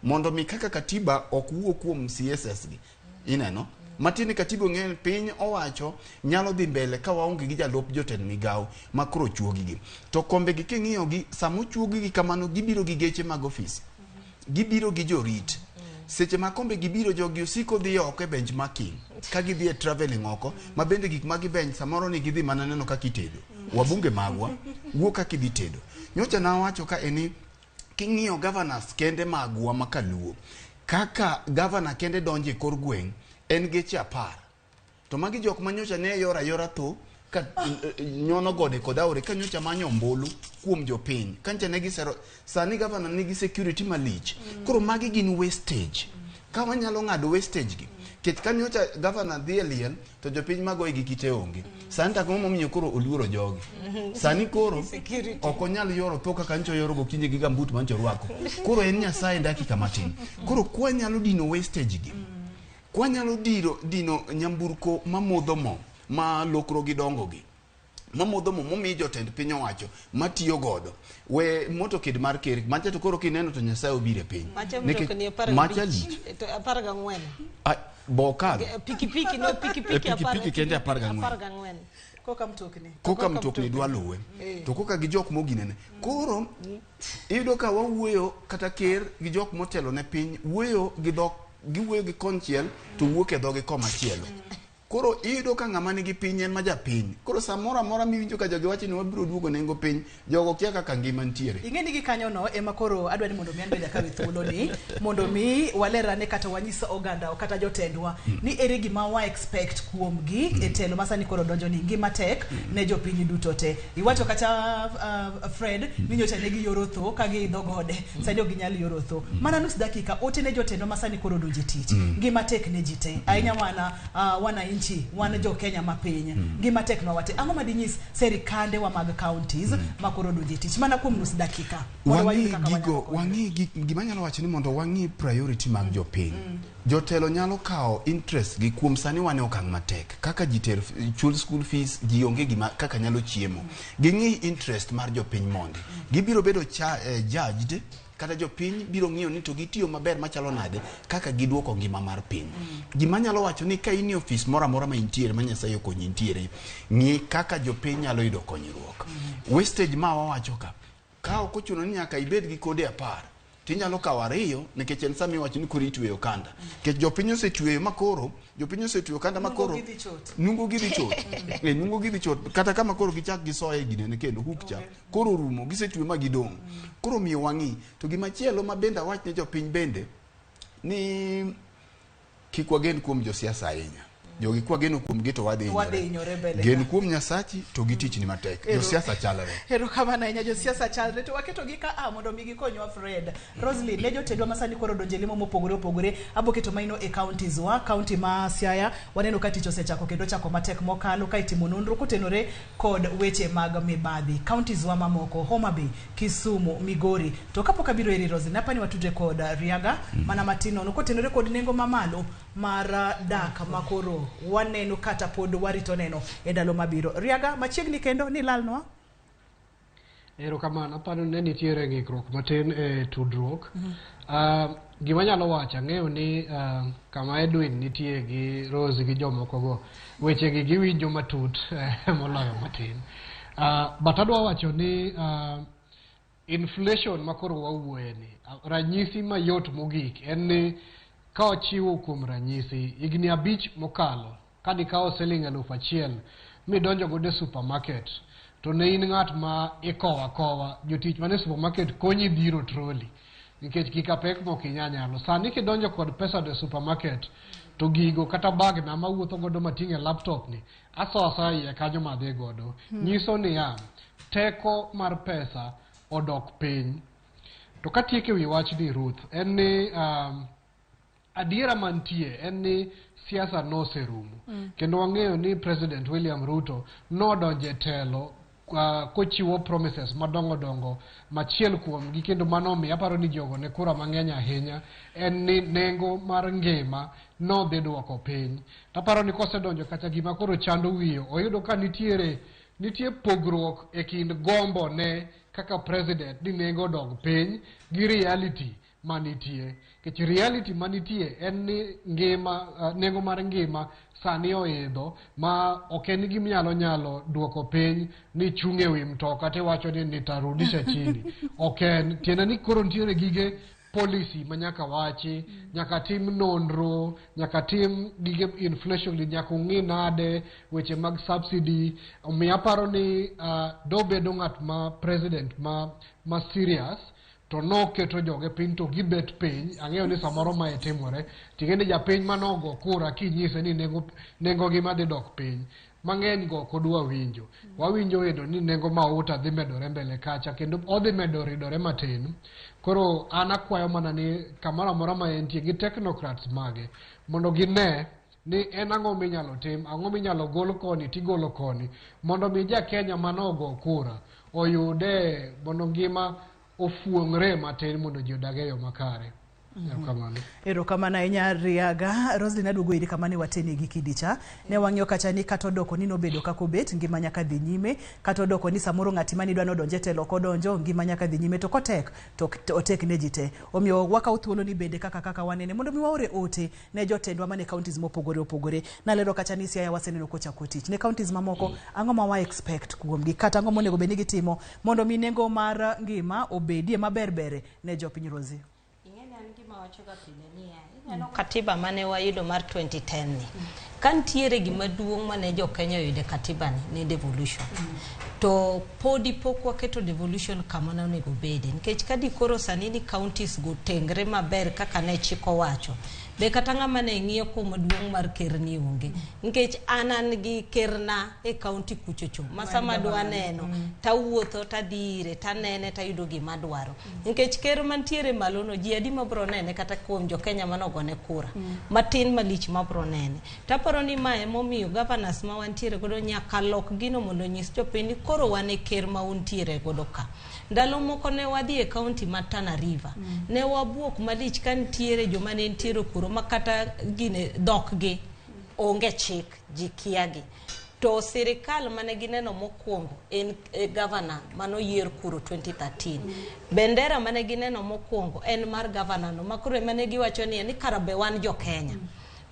mondo mi kaka katiba ok wuo kuom CSS gi ineno matini katiba ng'en piny owacho nyalo dhi mbele ka waonge gi jalop jotend migao makro chuogi gi to kombe gi king'iyo gi samo chuogi gi kamano gibiro gi geche mag office gibiro gi jorit seche ma kombe gibiro jogi osiko dhi oko e benchmarking ka gidhi e traveling oko ma bende gik ma gibench samoro ni gidhi mana neno kaka itedo wabunge magwa wuo kaka idhi tedo nyocha na wacho ka eni king'iyo governors kende magwa makaluo kaka governor kende donje kor gweng en geche 10 to magi jok manyocha ne yora tho ka nyono gode kod aore ka nyocha manyo ombulu kuom jopiny kancha ne gisero sani governor nigi security malich koro magi gin wastage ka wanyalo ng'ado wastage gi ket ka nyocha governor dhi e liel to jopiny magoye gi kite onge sani tak momiyo koro oluoro jogi sani koro ok onyal yoro tho kaka ncho yoro gokinyi gi gambut mancho rwako koro en nyasaye dakika matin koro kwa nyalo dino wastage gi kwa nyalo dino nyamburko mamodho mo ma lokro gi dongo gi mamodho mo momi jotend piny owacho matiyo godo we motoked mar ker macha to koro kineno to nyasaye obire piny macha lich to 14 bokalo pikipiki kende 14 koka mtokni dwa luwe to koka gi jok moginene koro iyudo ka wawuoyo kata ker gi jok motelo ne piny wuoyo gi dhok giwuoyo gi konchiel to wuok e dhoge komachielo koro iyudo ka ng'ama nigi piny en ma japiny koro samoro amora miwinjo ka jogi wacho ni wabiro duogo nengo piny jogo kia kaka ngima ntiere ing'e ni gi kanyo no ema koro adwa ni mondo mi anbeda kawe thuolo ni mondo mi walerane kata wanyisa oganda kata jotendwa ni ere gima wa expect kuom gi e telo masani koro donjo ni ngima tek ne jopiny duto te iwacho kata Fred ni nyocha ne gi yoro tho ka gi dogode sani ok ginyal yoro tho mana nus dakika ote ne jotendwa masani koro donje tich ngima tek ne jite ahinya wana wan jo Kenya mapiny ngima tekno wate ang'o madinyis serikande wa mag counties makoro donje tich mana kuom nus dakika wang'i gima nyalo wacho ni mondo wang'i priority mag jopiny jotelo nyalo kawo interest gi kuom sani wane okang' matek kaka jiter chul school fees gi onge gima kaka nyalo chiemo ging'i interest mar jopiny mondi gibiro bedo judged kata jopiny biro ng'iyo ni to gitiyo maber machalo nade kaka giduoko ngima mar piny gima nyalo wacho ni ka in e office moro amora ma intiere ma Nyasaye okonyi intiere ng'i kaka jopiny nyalo yudo konyruok wastage ma wawacho ka ok ochuno ni nyaka ibed gi kode 10 tinyalo kawo 2 nikech en sami wacho ni koro itweyo kanda nikech jopiny osetweyo makoro jopiny osetweyo kanda makoro nungo gidhi chot nungo gidhi chot kata kama koro gichak gisoye ginene kendo hukcha koro rumo gisetweyo ma gidong koro miyo wang'i to gimachielo ma bende awach ne jopiny bende ni kik wagen kuom josiasa ahinya jogi kwa geno kuom gito wadhi gen kuom Nyasachi to gitich ni matek josiasa chalre hero kama na nya josiasa chalre to waketo gi ka mondo migi konywa Fred Roslyn ne jotendwa masani koro donje limo mopogore aboketo maino e counties wa county ma Siaya waneno ka tich osechako kendo chako matek mokalo ka itimo nonro kotenore kod weche mag mibadhi counties wa mamoko Homa Bay Kisumu Migori to kapok abiro eri Roslyn napani watuje kod Riaga mana matino no kotenore kod nengo mamalo mar dak makoro waneno kata pod warito neno e ndalo mabiro Riaga machiegni kendo ni lalnwa Erokamano, aparo ni nitiere ng'ikruok matin e tudruok. Gima nyalo wacho, ang'eyo ni kama Edwin nitie gi Rose gi jomoko go, wechegi giwinjo matut moloyo matin. But adwa wacho ni inflation makoro wawuoye ni, ranyisi mayot mogik en ni ka ochiwo kuom ranyisi higni 5 mokalo kadikawo siling 1,000 midonjo godo e supermarket, to ne in ng'at ma ikowa kowa, jotich mane supermarket konyi dhiro troli nikech kika pek mok inyanyalo. Sani kidonjo kod pesa de supermarket to gigo kata bag na mawuotho godo mating'e laptop ni asosa iye kanyo madhi godo, nyiso niya teko mar pesa odok piny. To katieke wi wach ni Ruth, en ni adiera mantie en ni siasa noserumo. Kendo wang'eyo ni President William Ruto nodonjo e telo kochiwo promises madongo dongo, machiel kuom gi kendo mano mi aparo ni jogo ne kura mang'eny ahinya en ni nengo mar ngima nodhi duoko piny. Aparo ni kosedonjo kacha gima koro chando wiyo, oyudo ka nitie pogruok e kind gombo ne kaka president ni nengo dog piny gi reality manitie. Kech reality manitie en ni nengo mar ngima sani oidho ma ok en giminyalo duoko piny ni chunge wi mtoka tiwacho ni nitarudisha chini. Ok en, tiende ni koro nitiere gige policy manyaka wachi, nyaka tim nonro, nyaka tim gige inflation, nyaka ung'i nade weche mag subsidy. Omiyo aparo ni dobedo ng'at ma president ma serious to noketo joge piny to gibet piny. Ang'eyo ni samoro ma timore ting'eni japiny manogo kura kinyise ni nengo gi madhi dok piny mang'eny go kodwa winjo. Wawinjo endo ni nengo mauta dhi medore mbele kacha kendo odhi medo ridore matin. Koro an akwayo mana ni kamoro amora ma entie gi technocrats mage mondo gine ni en ang'o minyalo tim, ang'o minyalo gol koni tigolo koni mondo mi ja Kenya manogo kura oyude mondo ngima ofuong're matin mondo ji odag e yo makare. Erokamano ahinya Riaga. Roslyn, aduogo iri kama ne watene gi kidicha. Ne wang'iyo kacha ni kata odoko ni nobedo kako bet, ngima nyaka dhi nyime. Kata odoko ni samoro ng'ati mani dwa nodonje telo kodonjo, ngima nyaka dhi nyime. To kotek, to otek ne jite. Omiyo wakawo thuolo ni bende kaka wanene mondo mi waore ote ne jotendwa mane counties mopogore opogore. Nalero kacha ni Siaya waseneno kochako tich. Ne counties mamoko ang'o ma wa expect kuomgi kata ang'o monego bed ni gitimo mondo mi nengo mar ngima obedie maberbere ne jopiny. Rosie, katiba mane wayudo mar 2010 ni kantiere gima duong' mane jo Kenya oyude katiba ni devolution, to podi pok waketo devolution kama ne onego bede, nikech kadi koro sani ni counties go tengre maber kaka ne chiko wacho be kata ng'ama ne ng'iyo kuma duong' mar ker ni onge, nikech anan gi kerna e county kuchocho masama dwa neno tawuotho tadire tanene tayudo gima dwaro, nikech ker mantiere malo no ji adi mabro nene kata kuom jo Kenya manogone kura matin malich mabro nene. Taparo ni mae momiyo governors ma wantiere godo nyaka lok gino mondo nyis jopiny koro wane ker ma untiere godo ka. Ndalo moko ne wadhi e county ma Tana River, ne wabuok malich kan tiere joma ne ntiere kuro makata gine dhok gi onge chik ji kiagi. To sirikal mane gineno mokwongo en governor mano yier kuro 2013. Bendera mane gineno mokwongo en mar governor no makuro mane giwacho ni karabe wan jo Kenya.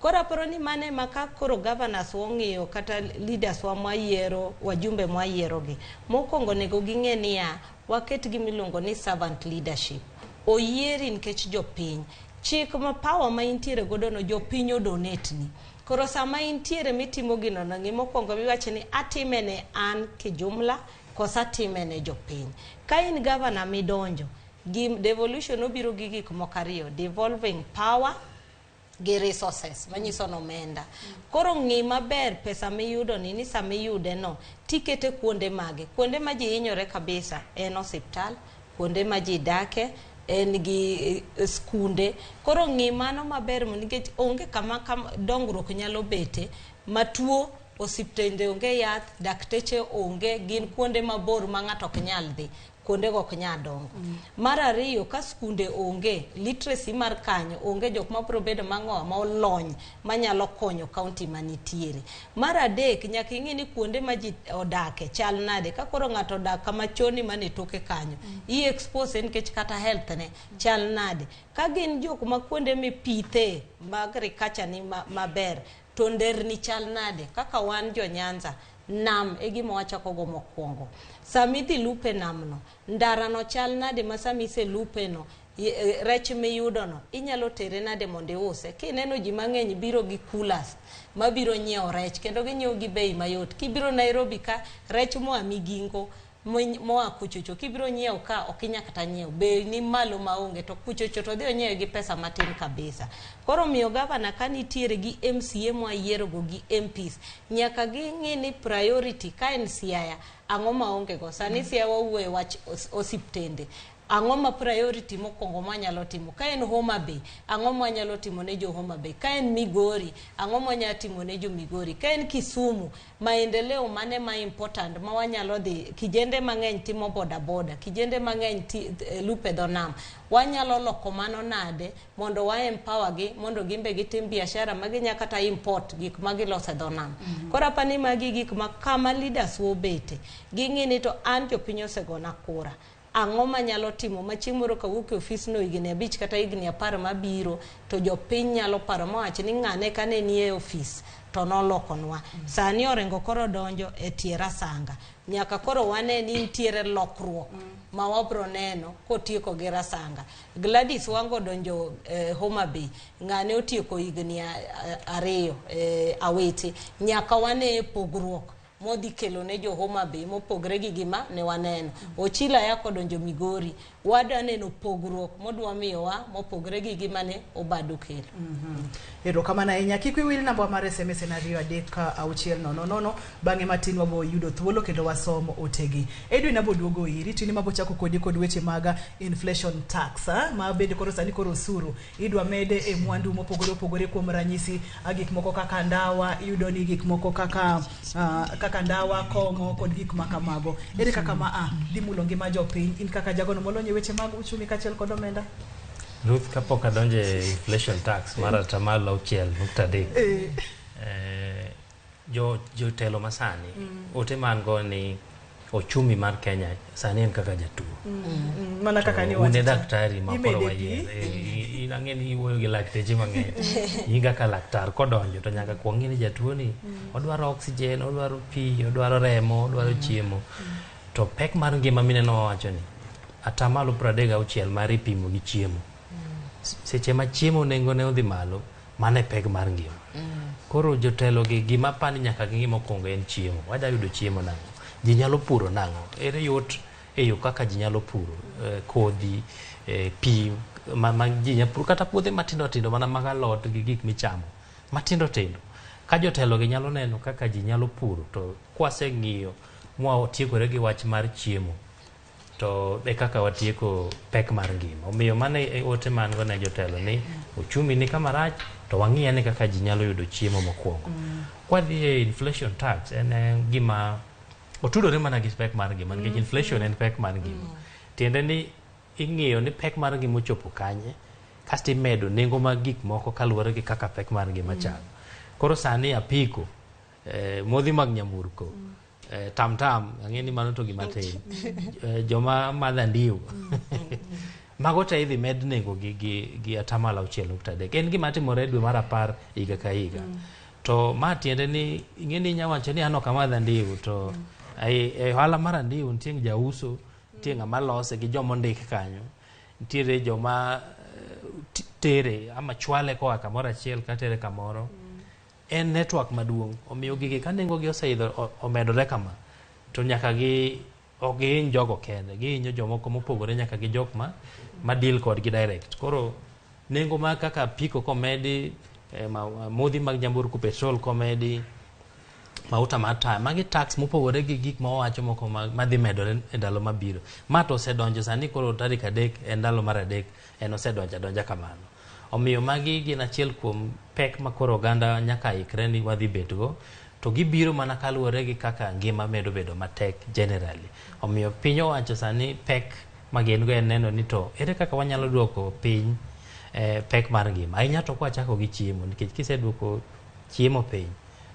Kora paro ni mane maka koro governors wong'iyo kata leaders wa mwayiero, wajumbe mwayiero gi mokwongo nego ging'e niya waket gimiluongo ni servant leadership. Oyieri nikech jopiny, chik ma power ma intiere godo no jopiny odonate ni. Koro sama intiere mitimo gino na mokwongo miwacho ni atime ne an kijumla kosa time ne jopiny. Ka in governor midonjo devolution obiro gi gik mokariyo, devolving power gi resources manyiso nomenda. Koro ng'i maber pesa miyudo ni sama iyude no tikete kuonde mage, kuonde ma ji hinyore kabisa en osiptal, kuonde ma ji dake en gi skunde. Koro ng'i mano maber nikech onge kama dongruok nyalo bete matuo osiptende onge yath, dakteche onge, gin kuonde mabor ma ng'ato ok nyal dhi, kuonde go ok nyal dongo. Mar ariyo, ka skunde onge, literacy mar kanyo onge, jok ma biro bedo mang'owa ma olony manyalo konyo kaunti manitiere. Mar adek, nyaka ing'e ni kuonde ma ji odake chal nade. Ka koro ng'ato odak kama choni mane toke kanyo, i expose nikech kata health ne chal nade. Ka gin jok ma kuonde mipithe mag agriculture ni maber, to nderni chal nade. Kaka wan jo Nyanza, nam e gima wachako go mokwongo. Sami dhi lupe namno, ndara no chal nade ma sami se lupe no, rech miyudo no, inyalo tere nade mondo iuse. Kineno ji mang'eny biro gi coolers, ma biro nyiewo rech, kendo ginyiewo gi bei mayot. Kibiro Nairobi ka, rech moa Migingo, moa kuchocho, kibiro nyiewo ka, okinya kata nyiewo, bei ni malo maonge, to kuchocho to dhi nyiewo gi pesa matin kabisa. Koro miyo gavana ka nitiere gi MCA mwa yiero go gi MPs, nyaka ging'i ni priority ka en Siaya, ang'o maonge go. Sani Siaya wawuoye wach osiptende, ang'o ma priority mokwongo mwanyalo timo. Ka en Homa Bay, ang'o mwanyalo timo ne jo Homa Bay. Ka en Migori, ang'o mwanyalo timo ne jo Migori. Ka en Kisumu, maendeleo mane ma important ma wanyalo dhi. Kijende mang'eny timo boda boda, kijende mang'eny lupe dho nam. Wanyalo loko mano nade mondo wa empower gi, mondo gimbe gitim biashara maginya kata import gik magilose dho nam. Koro apani magi gik ma kama leaders wobete, ging'i ni to an jopiny osegona kura, ang'o manyalo timo ma chieng' moro kawuok e ofis no higni 5 kata higni 10 mabiro, to jopiny nyalo paro mawach ni ng'ane kane nie e ofis to nolokonwa. Sani orengo koro donjo e tiera sanga, nyaka koro wane ni nitiere lokruok ma wabro neno kotieko gi Rasanga. Gladys Wango donjo Homa Bay, ng'ane otieko higni 2 Awiti, nyaka wane pogruok modhi kelo ne jo Homa Bay mopogre gi gima ne waneno. Ochila yako donjo Migori, wada neno pogruok modwa miyowa mopogre gi gima ne obado kelo. Ero kamana ahinya. Kik wiwil namba mar SMS en 23600 bang'e matin wabo yudo thuolo kendo wasomo otegi. Edwin abo duogo iri tini mabo chako kodi kod weche maga inflation tax ma bende koro sani koro osuru idwa mede e mwandu mopogore kuom ranyisi gik moko kaka ndawa, yudo ni gik moko kaka ndawa, kong'o kod gik makamago. Ere kaka dhi mulo ngima jopiny, in kaka jagono molonye weche mag uchumi kachiel kod omenda? Ruth, kapok adonje inflation tax mar 6.3, jotelo masani ote man go ni ochumi mar Kenya sani en kaka jatuo. Mana kaka ni wachita. Une daktari ma koro wayiere. Inang'eni iwuoyo gi lakteche mang'eny. Inga ka laktar kodonjo to nyaka kuong' ni jatuo ni odwaro oxygen, odwaro pi, odwaro remo, odwaro chiemo. To pek mar ngima mineno wacho ni 36% mar ipimo gi chiemo. Seche ma chiemo nengo ne odhi malo, mane pek mar ngima. Koro jotelo gi gima pani nyaka gi mokwongo en chiemo. Wada yudo chiemo nang'o? Ji nyalo puro nang'o? Ere yot e yo kaka ji nyalo puro kodhi, pi ma ji nyalo puro kata puothe matindo tindo mana mag alot gi gik michamo matindo tindo. Ka jotelo gi nyalo neno kaka ji nyalo puro, to kwaseng'iyo mwatiekore gi wach mar chiemo, to e kaka watieko pek mar ngima. Omiyo mane ote man go ne jotelo ni uchumi ni kama rach, to wang'iya ni kaka ji nyalo yudo chiemo mokwongo. Kwa dhi e inflation tax en gima otudore mana gi pek mar ngima, nikech inflation en pek mar ngima. Tiende ni ing'iyo ni pek mar ngima ochopo kanye, kasto imedo nengo mag gik moko kaluwore gi kaka pek mar ngima chalo. Koro sani apiko, modhi mag nyamburko, tam ang'eni mano to gima tin, joma madha ndiu mago te idhi med nengo gi 6.3. En gima timore dwe mar 10 higa ka higa. To ma tiende ni ing'eni nyawacho ni ano kama madha ndiu, to e ohala mar ndiu nitie jauso, nitie ng'ama lose gi joma ondik kanyo, nitiere joma tere ama chwale koa kamoro achiel katere kamoro. En network maduong', omiyo gigi ka nengo gi oseidho omedore kama, to nyaka ok gihiny jogo kende, gihinyo jomoko mopogore nyaka gi jok ma deal kodgi direct. Koro nengo ma kaka piko komedi, modhi mag nyamburko, petrol komedi, mauta mata, magi tax mopogore gi gik mawacho moko madhi medore e ndalo mabiro. Ma to osedonjo sani koro tarik 3 e ndalo mar 3 en osedonja kamano. Omiyo magi gin achiel kuom pek ma koro oganda nyaka ikre ni wadhi betgo. to gibiro mana kaluwore gi kaka ngima medo bedo matek generally. Omiyo piny owacho sani pek magin go en neno ni to ere kaka wanyalo duoko piny pek mar ngima. Ahinya to kwachako gi chiemo, nikech kiseduoko chiemo piny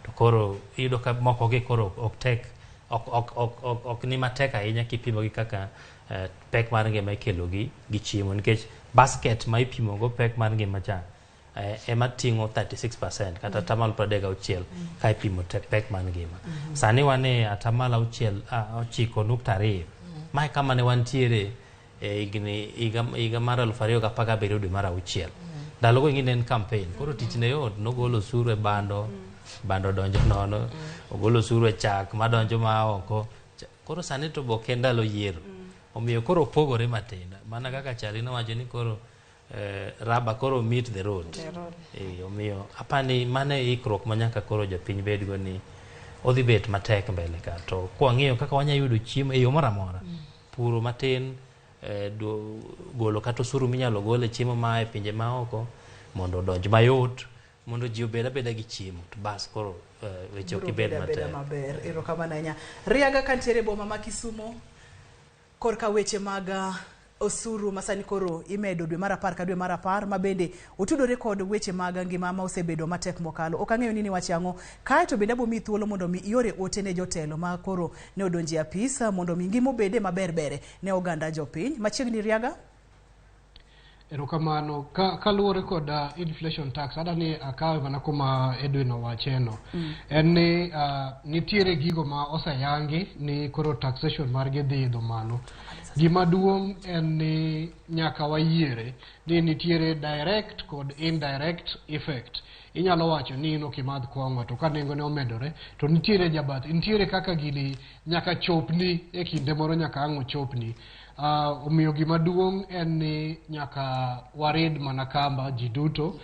to koro iyudo ka moko gi koro ok tek ok ni matek ahinya kipimo gi kaka pek mar ngima ikelo gi chiemo, nikech basket ma ipimo go pek mar ngima cha ema ting'o 36% kata atamalo 36 ka ipimo pek mar ngima. Sani wan e atamalo 9.2. Mae kama ne wantiere higa mar 2017 dwe mar 6. Ndalogo ing'e en campaign, koro tich ne yot, nogolo osuru e bando donjo nono, ogolo osuru e chak madonjo maoko. Koro sani to boke ndalo yiero, omiyo koro opogore matin, mana kaka Charlie nowacho ni koro raba koro meet the road. Omiyo apani mane ikruok manyaka koro jopiny bedgo ni odhi bet matek mbele ka. To kwang'iyo kaka wanya yudo chiemo e yo moro amora, puro matin, golo kata osuru minyalo gole chiemo ma e pinje maoko mondo donj mayot, mondo ji obed abeda gi chiemo, to bas koro weche ok ibed maber. Erokamano ahinya. Riaga kantiere boma ma Kisumo, korka weche mag osuru masani koro imedo dwe mar 10 ka dwe mar 10, ma bende otudore kod weche mag ngima ma osebedo matek mokalo. Ok ang'eyo nini wachango kae, to bende abomi thuolo mondo mi iore ote ne jotelo ma koro ne odonji apisa mondo mi ngimo bede maber ne oganda jopiny machiegni. Riaga erokamano kaluwore kod inflation tax, adani akawe mana kuma Edwin owacheno. En ni nitiere gigo ma oseyangi ni koro taxation margi dhi idho malo. Gima duong' en ni nyaka wayiere ni nitiere direct kod indirect effect. Inyalo wacho ni ino kimadh kong'o to ka nengo ne omedore to nitiere jabath, nitiere kaka gini nyaka chopni e kinde moro, nyaka ang' ochopni. Omiyo gima duong' en ni nyaka warid mana kamba ji duto.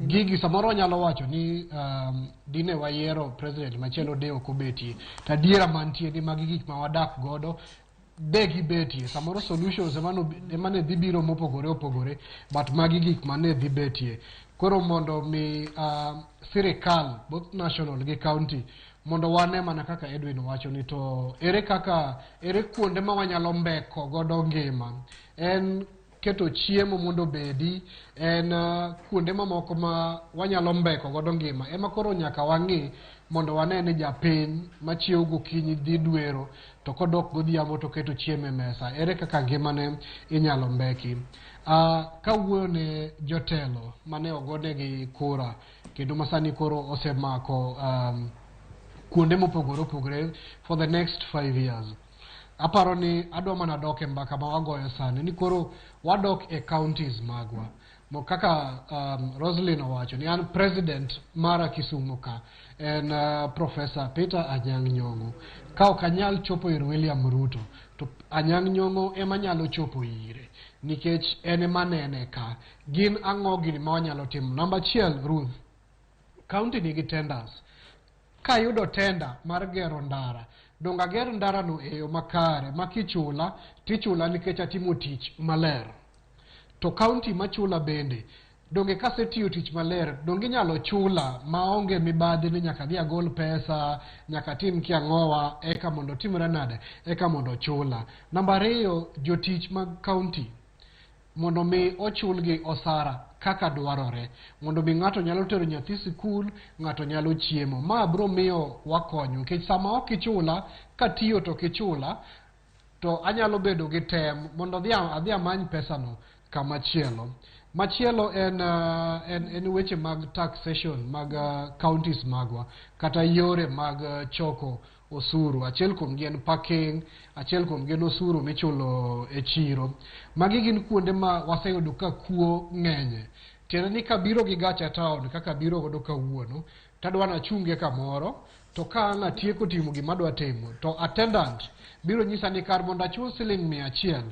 Gigi samoro wanyalo wacho ni dine wayiero president machielo de ok obetie, to adiera mantie ni magi gik ma wadak godo de gibetie. Samoro solutions emane dhi biro mopogore opogore, but magi gik mane dhi betie. Koro mondo mi sirikal both national gi county mondo wane mana kaka Edwin wacho ni to ere kuonde ma wanyalo mbeko godo ngima, en keto chiemo mondo bedi, en kuonde mamoko ma wanyalo mbeko godo ngima, ema koro nyaka wang'i mondo wane ni japiny machiewo gokinyi dhi dwero to kodok godhiambo to keto chiemo e mesa, ere kaka ngimane inyalo mbeki. Kawuoyo ne jotelo mane ogonegi kura kendo masani koro osemako kuonde mopogore opogore for the next 5 years, aparo ni adwa mana dok e mbaka ma wagoyo sani ni koro wadok e counties magwa. Kaka Roslyn owacho ni an president mara Kisumu ka en Professor Peter Anyang' Nyong'o. Ka ok anyal chopo ir William Ruto, to Anyang' Nyong'o ema nyalo chopo ire, nikech en ema nene ka. Gin ang'o gini ma wanyalo timo? Namba 1, Ruth, county nigi tenders. Ka yudo tenda mar gero ndara, donga ger ndara no e yo makare, makichula tichula nikech atimo tich maler. To county machula bende, donge kasetiyo tich maler, donge nyalo chula maonge mibadhi ni nyaka dhi agol pesa, nyaka tim kiang'owa eka mondo timre nade, eka mondo chula. Namba 2, jotich mag county mondo mi ochulgi osara kaka dwarore, mondo mi ng'ato nyalo tero nyathi sikul, ng'ato nyalo chiemo. Ma bro miyo wakonyo, nikech sama ok ichula, katiyo to kichula, to anyalo bedo gi tem mondo adhi amany pesano kamachielo. Machielo en weche mag taxation mag counties magwa, kata yore mag choko osuru. Achiel kuom gi en parking, achiel kuom gi en osuru michulo e chiro. Magi gin kuonde ma waseyudo ka kuo ng'enye. Tiende ni kabiro gi gacha town kaka biro godo kawuono, tadwa nachunge kamoro, to ka ang' atieko timo gima adwa timo, to attendant biro nyisa ni kar mondo achul siling 100,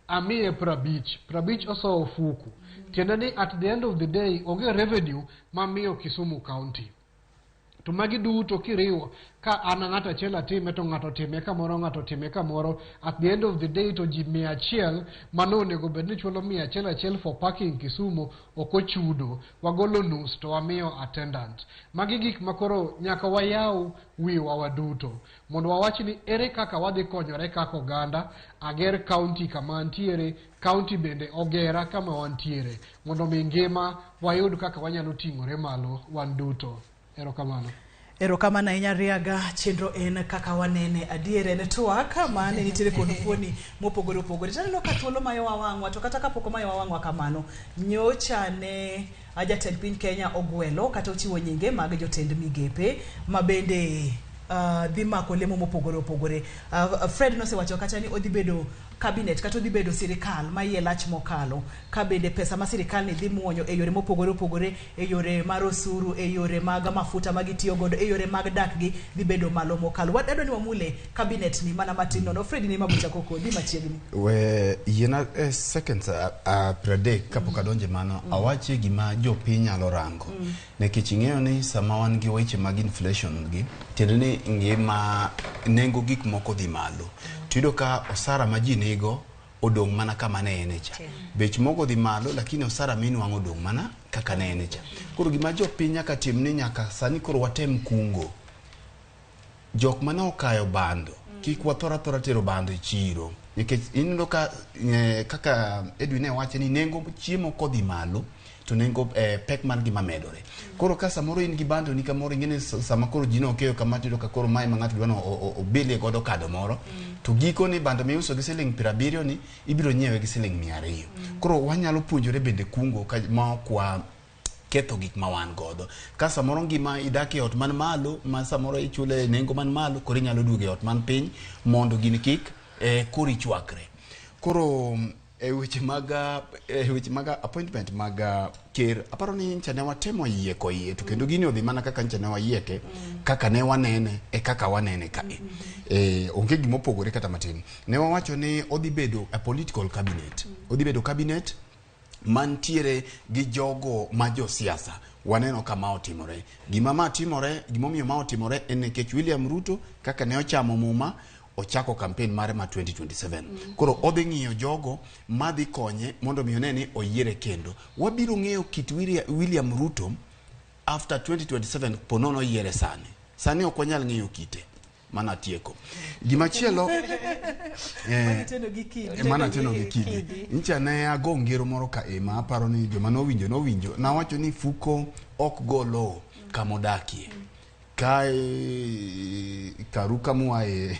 amiye 50 oso ofuku. Tiende ni at the end of the day onge revenue mamiyo Kisumu County. to magi duto kiriwo ka an ng'ato achiel atime to ng'ato time kamoro ng'ato time kamoro, at the end of the day to ji 100 mano onego bed ni chulo 100 for parking Kisumu ok ochudo, wagolo nus to wamiyo attendant. Magi gik makoro nyaka wayaw wiwa waduto mondo wawach ni ere kaka wadhi konyore kaka oganda, ager county kama antiere, county bende ogera kama wantiere, mondo mi ngima wayud kaka wanyalo ting'ore malo wan duto. Erokamano. Erokamano ahinya Riaga. Chenro en kaka wanene adier en twak mane nitiere kod fuoni mopogore opogore. Taneno ka thuolo mayowa wang'wa, to kata kapok mayowa wang'wa kamano, nyocha ne jatend piny Kenya ogwelo kata ochiwo nyinge mag jotend migepe mabende dhi mako lemo mopogore opogore. Fred nosewacho kata ni odhi bedo cabinet kata odhi bedo sirikal ma iye lach mokalo, ka bende pesa ma sirikal ni dhi muonyo e yore mopogore opogore, e yore mar osuru, e yore mag mafuta magitiyo godo, e yore mag dak gi dhi bedo malo mokalo. Wadado ni wamule cabinet ni mana matin no. Fred ni mabucha koko di machiegni we yena seconds predek kapok adonje mano awache gima jopiny nyalo rango nikech ing'eyo ni sama wan gi weche mag inflation gi tiende ni ngima nengo gik moko dhi malo. Tuido ka osara ma ji nigo odong' mana kama ne ene cha. Bech moko dhi malo lakini osara minwang'o odong' mana kaka ne ene cha. Koro gima jopiny nyaka tim ni nyaka sani koro watem kungo. Jok mana okayo bando kik wathora tero bando e chiro nikech ineno ka kaka Edwin wacho ni nengo chiemo kodhi malo to nengo pek mar gima medore. Koro ka samoro in gi bando ni kamoro ingene sama koro jino okeyo kama tido ka koro mai mang'ato dwano obelie godo kado moro to giko ni bando miuso gi siling 70 ni ibiro nyiewe gi siling 200. Koro wanyalo puonjore bende kungo ka ma kwa ketho gik ma wan godo. Ka samoro ngima idake ot man malo ma samoro ichule nengo man malo koro inyalo duoge ot man piny mondo gini kik kori chwakre. Koro weche maga appointment maga ker aparo ni nchane watemo yieko yie to kendo gini odhi mana kaka nchane wayieke kaka ne wanene kaka wanene ka onge gimo pogore kata matin. Ne wawacho ni odhi bedo a political cabinet, odhi bedo cabinet mantiere gi jogo ma jo siasa. Waneno kama otimore gima ma timore, gimomiyo ma otimore en nikech William Ruto kaka ne ochamo muma ochako campaign mare ma 2027. Koro odhi ng'iyo jogo madhi konye mondo mi onene oyiere kendo. Wabiro ng'eyo kit William Ruto after 2027 ponono yiere sani. Sani ok wanyal ng'eyo kite. Mana tieko. Gima chielo mana teno gi kidi. Ncha ne ago ngero moro ka ema aparo ni joma nowinjo. Na wacho ni fuko ok golo kamodakie. Kai karuka muae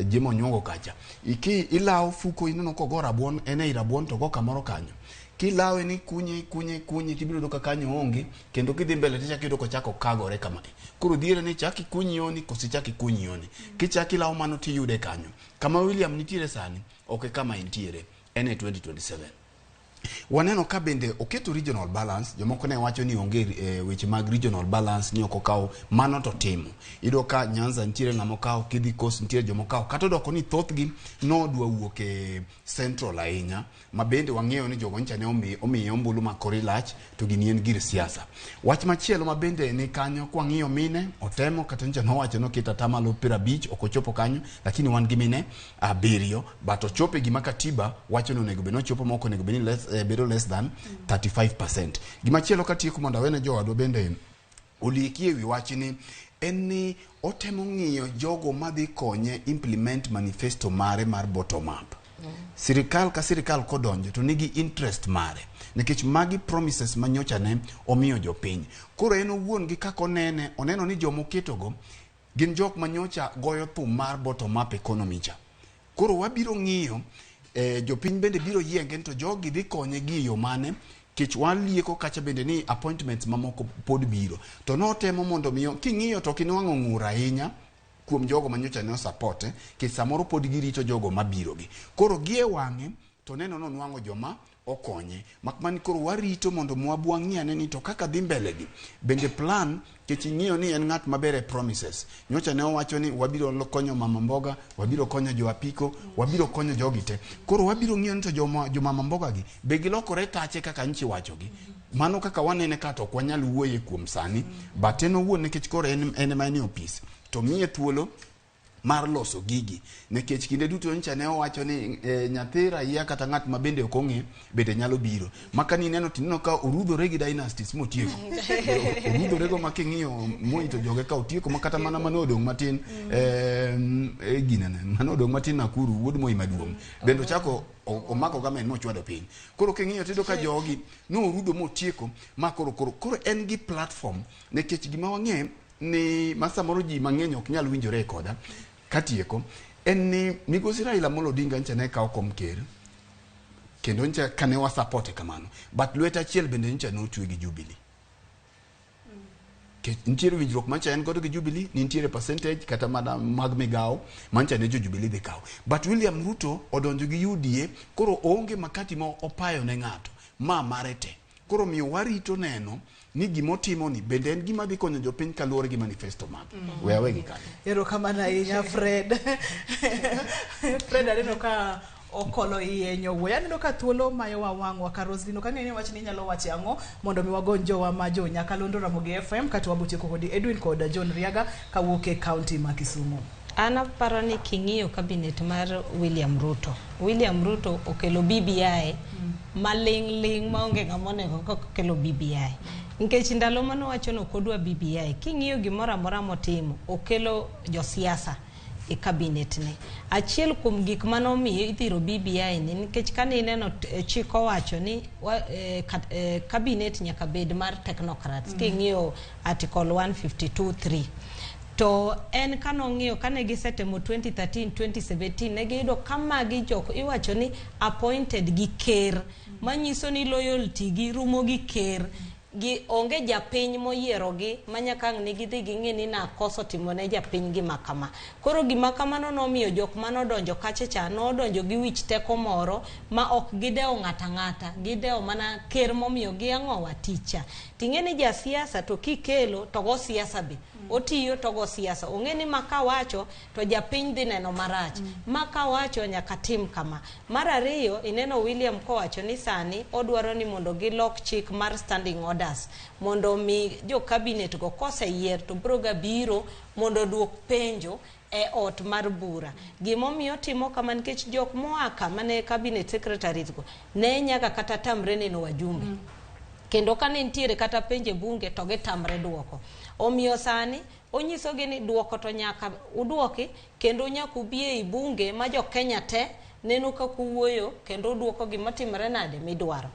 jemo nyongo kacha iki ilao fuko inono ko go rabuon ene rabuon to go kamoro kanyo kilawe ni kunye tibiro doka kanyo onge kendo kidhi mbele ticha kido ko chako kagore kama kuro dhiere ni chaki kunyi yoni kosi chaki kunyi yoni kichaki lao mano tiyude kanyo kama William nitiere sani oke kama intiere ene 2027. Waneno ka bende oketo regional balance. Jomoko ne wacho ni onge weche mag regional balance ni okokao mano to timo. Ido ka Nyanza ntiere ng'amokao, Kidhi Coast ntiere jomokao. Kato doko ni thothgi no dwa wuok e central ahinya. Mabende wang'eyo ni jogo ncha ne omiyo ombulu ma korilach to ginien gir siasa. Wach machielo mabende ni kanyo kwa ng'iyo mine otemo kata ncha no wacho no kita tamalo 50 okochopo kanyo lakini wan gi mine 7 but ochope gima katiba wacho no nego beno chopo moko nego beni bedo less than 35%. Gimachielo katieko mondo awene jowadwa bende olikie wi wach ni en ni otemo ng'iyo jogo madhi konye implement manifesto mare mar bottom up. Sirikal ka sirikal kodonjo to nigi interest mare nikech magi promises manyocha ne omiyo jopiny. Koro en owuon gi kako oneno ni jomo ketogo gin jok manyocha goyo thum mar bottom up economy cha. Koro wabiro ng'iyo jopiny bende biro yienge to jogi dhi konye gi yo mane kech walieko kacha bende ni appointments mamoko pod biro to notemo mondo miyo king'iyo to kinwang'o ng'ura ahinya kuom jogo manyocha ne support kech samoro pod girito jogo mabiro gi koro gie wang'e to neno no nwang'o joma okonye makmani koro warito mondo mwabwang'iane ni to kaka dhi mbele gi bende plan kech ing'iyo ni en ng'at mabere promises nyocha ne owacho ni wabiro konyo mama mboga wabiro konyo jo apiko wabiro konyo jogi te koro wabiro ng'iyo ni to jo mama mboga gi be gilokore tache kaka nchi wacho gi mano kaka wanene ka to kwanyal wuoye kuom sani but en owuon nikech koro en manie opis to miye thuolo mar loso gigi nekech kinde duto ncha ne owacho ni nyathi raia kata ng'at ma bende ok ong'e bende nyalo biro maka ni neno tinno ka orudhore gi dynasties motieko orudhore go making'iyo moito joge ka otieko makata mana manodong matin ginene manodong matin Nakuru wuod Moi maduong bende chako omako gamen mochwado piny koro king'iyo tido ka jogi no orudho motieko ma koro en gi platform nekech gima wang'e ni masamoro ji mang'eny ok nyal winjore koda katieko en ni migosi Raila Amolo Odinga ncha ne kawo kom ker kendo ncha kane wa support kamano but lwet achiel bende ncha no twe gi Jubilee ke ntiere winjruok mancha en godo gi Jubilee ni ntiere percentage kata mana mag migawo mancha ne jo Jubilee dhi kawo but William Ruto odonjo gi UDA koro onge makati mo opayo ne ng'ato ma mare te koro miyo warito neno ni gimotimo ni bende en gima dhi konyo jopiny kaluwore gi manifesto mag wewe gi kanyo erokamano ahinya Fred Fred aneno ka okolo iyenyo wuoyo aneno ka thuolo mayo wang'wa ka Roslyn ka ng'eni wach ni nyalo wache ang'o mondo mi wagon jowa ma jo Nyakalondo Ramogi FM kata wabutieko kodi Edwin koda John Riaga kawuok e county ma Kisumu. Ana paro ni king'iyo cabinet mar William Ruto okelo BBI maling' maonge ng'amonego kokelo BBI nikech ndalo mano wacho no kodwa BBI king'iyo gimoro amora motimo okelo josiasa e cabinet ne achiel kuom gik manomiyo ithiro BBI ni nikech kane ineno chiko wacho ni cabinet nyaka bed mar technocrats king'iyo article 152(3) to en kanong'iyo kane gisetemo 2013-2017 ne giyudo kama gi jok iwacho ni appointed gi ker manyiso ni loyalty gi rumo gi ker gi onge japiny moyiero gi manyaka ni gidhi ging'e ni na koso timone japiny gi makama koro gima kamano nomiyo jok manodonjo kachacha nodonjo gi wich teko moro ma ok gideo ng'ata gideo mana ker momiyo gi ang'owa ticha ting'e ni ja siasa to kikelo to go siasa be otiyo to go siasa ong'e ni maka wacho to japiny dhi neno marach maka wacho nyaka tim kama mar ariyo ineno William kowacho ni sani odwaro ni mondo gilok chik mar standing orders mondo mi jo cabinet go koseyier to broga biro mondo duok penjo e ot mar bura gimomiyo timo kama nikech jok moa kama ne cabinet secretaries go ne nyaka kata tamre neno wajumbe kendo kane ntiere kata penje bunge to gitamre duoko omiyo sani onyiso gi ni duoko to nyaka uduoki kendo nyaka ubie i bunge ma jo Kenya te neno ka kuwuoyo kendo duoko gima timre nade midwaro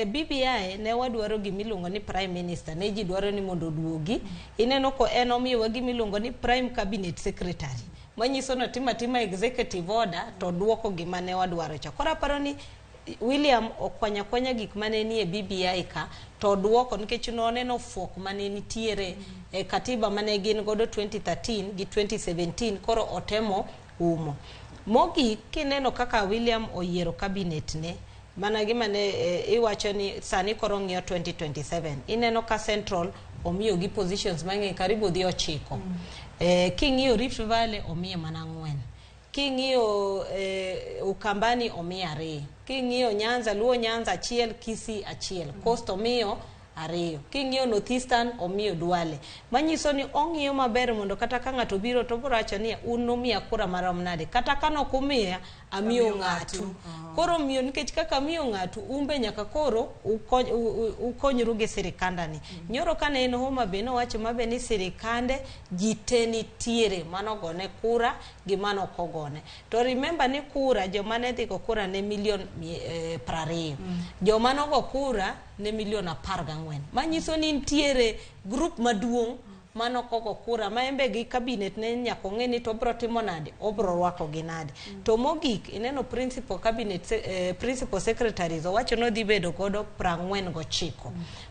BBI ne wadwaro gimiluongo ni prime minister ne ji dwaro ni mondo duogi ineno ko en omiyo gimiluongo ni prime cabinet secretary manyiso na tima executive order to duoko gima ne wadwaro cha kora paro ni William okwanya gik mane ni e BBI ka to duoko nikech noneno fuok mane nitiere e katiba mane gin godo 2013 gi 2017 koro otemo umo mogi kineno kaka William oyiero cabinet ne mana gima ne iwacho ni sani koro ng'iyo 2027 ineno ka central omiyo gi positions mang'eny karibu dhi 9 king'iyo Rift Valley omiye mana 4 king'iyo Ukambani omiyo 2 king'iyo Nyanza Luo Nyanza 1 Kisii 1 Coast omiyo 2 king'iyo Northeastern omiyo Duale manyiso ni ong'iyo maber mondo kata ka ng'ato biro to bracho ni unomiya kura marom nade kata kano kumiya amiyo ng'atu koro miyo nikech kaka miyo ng'atu umbe nyaka koro ukonyru gi sirikanda ni nyoro kane en Homa Bay no wacho mabe ni sirikande jiteni tiere mano gone kura gi mano kogone to remember ni kura joma ne dhi go kura ne milion 20 joma no go kura ne milion 14 manyiso ni ntiere group maduong' mano koko kura maembe gi cabinet ne nyako ng'eni to bro timo nade obro rwako gi nade to mogik ineno principal cabinet principal secretaries owacho no dhi bedo godo 49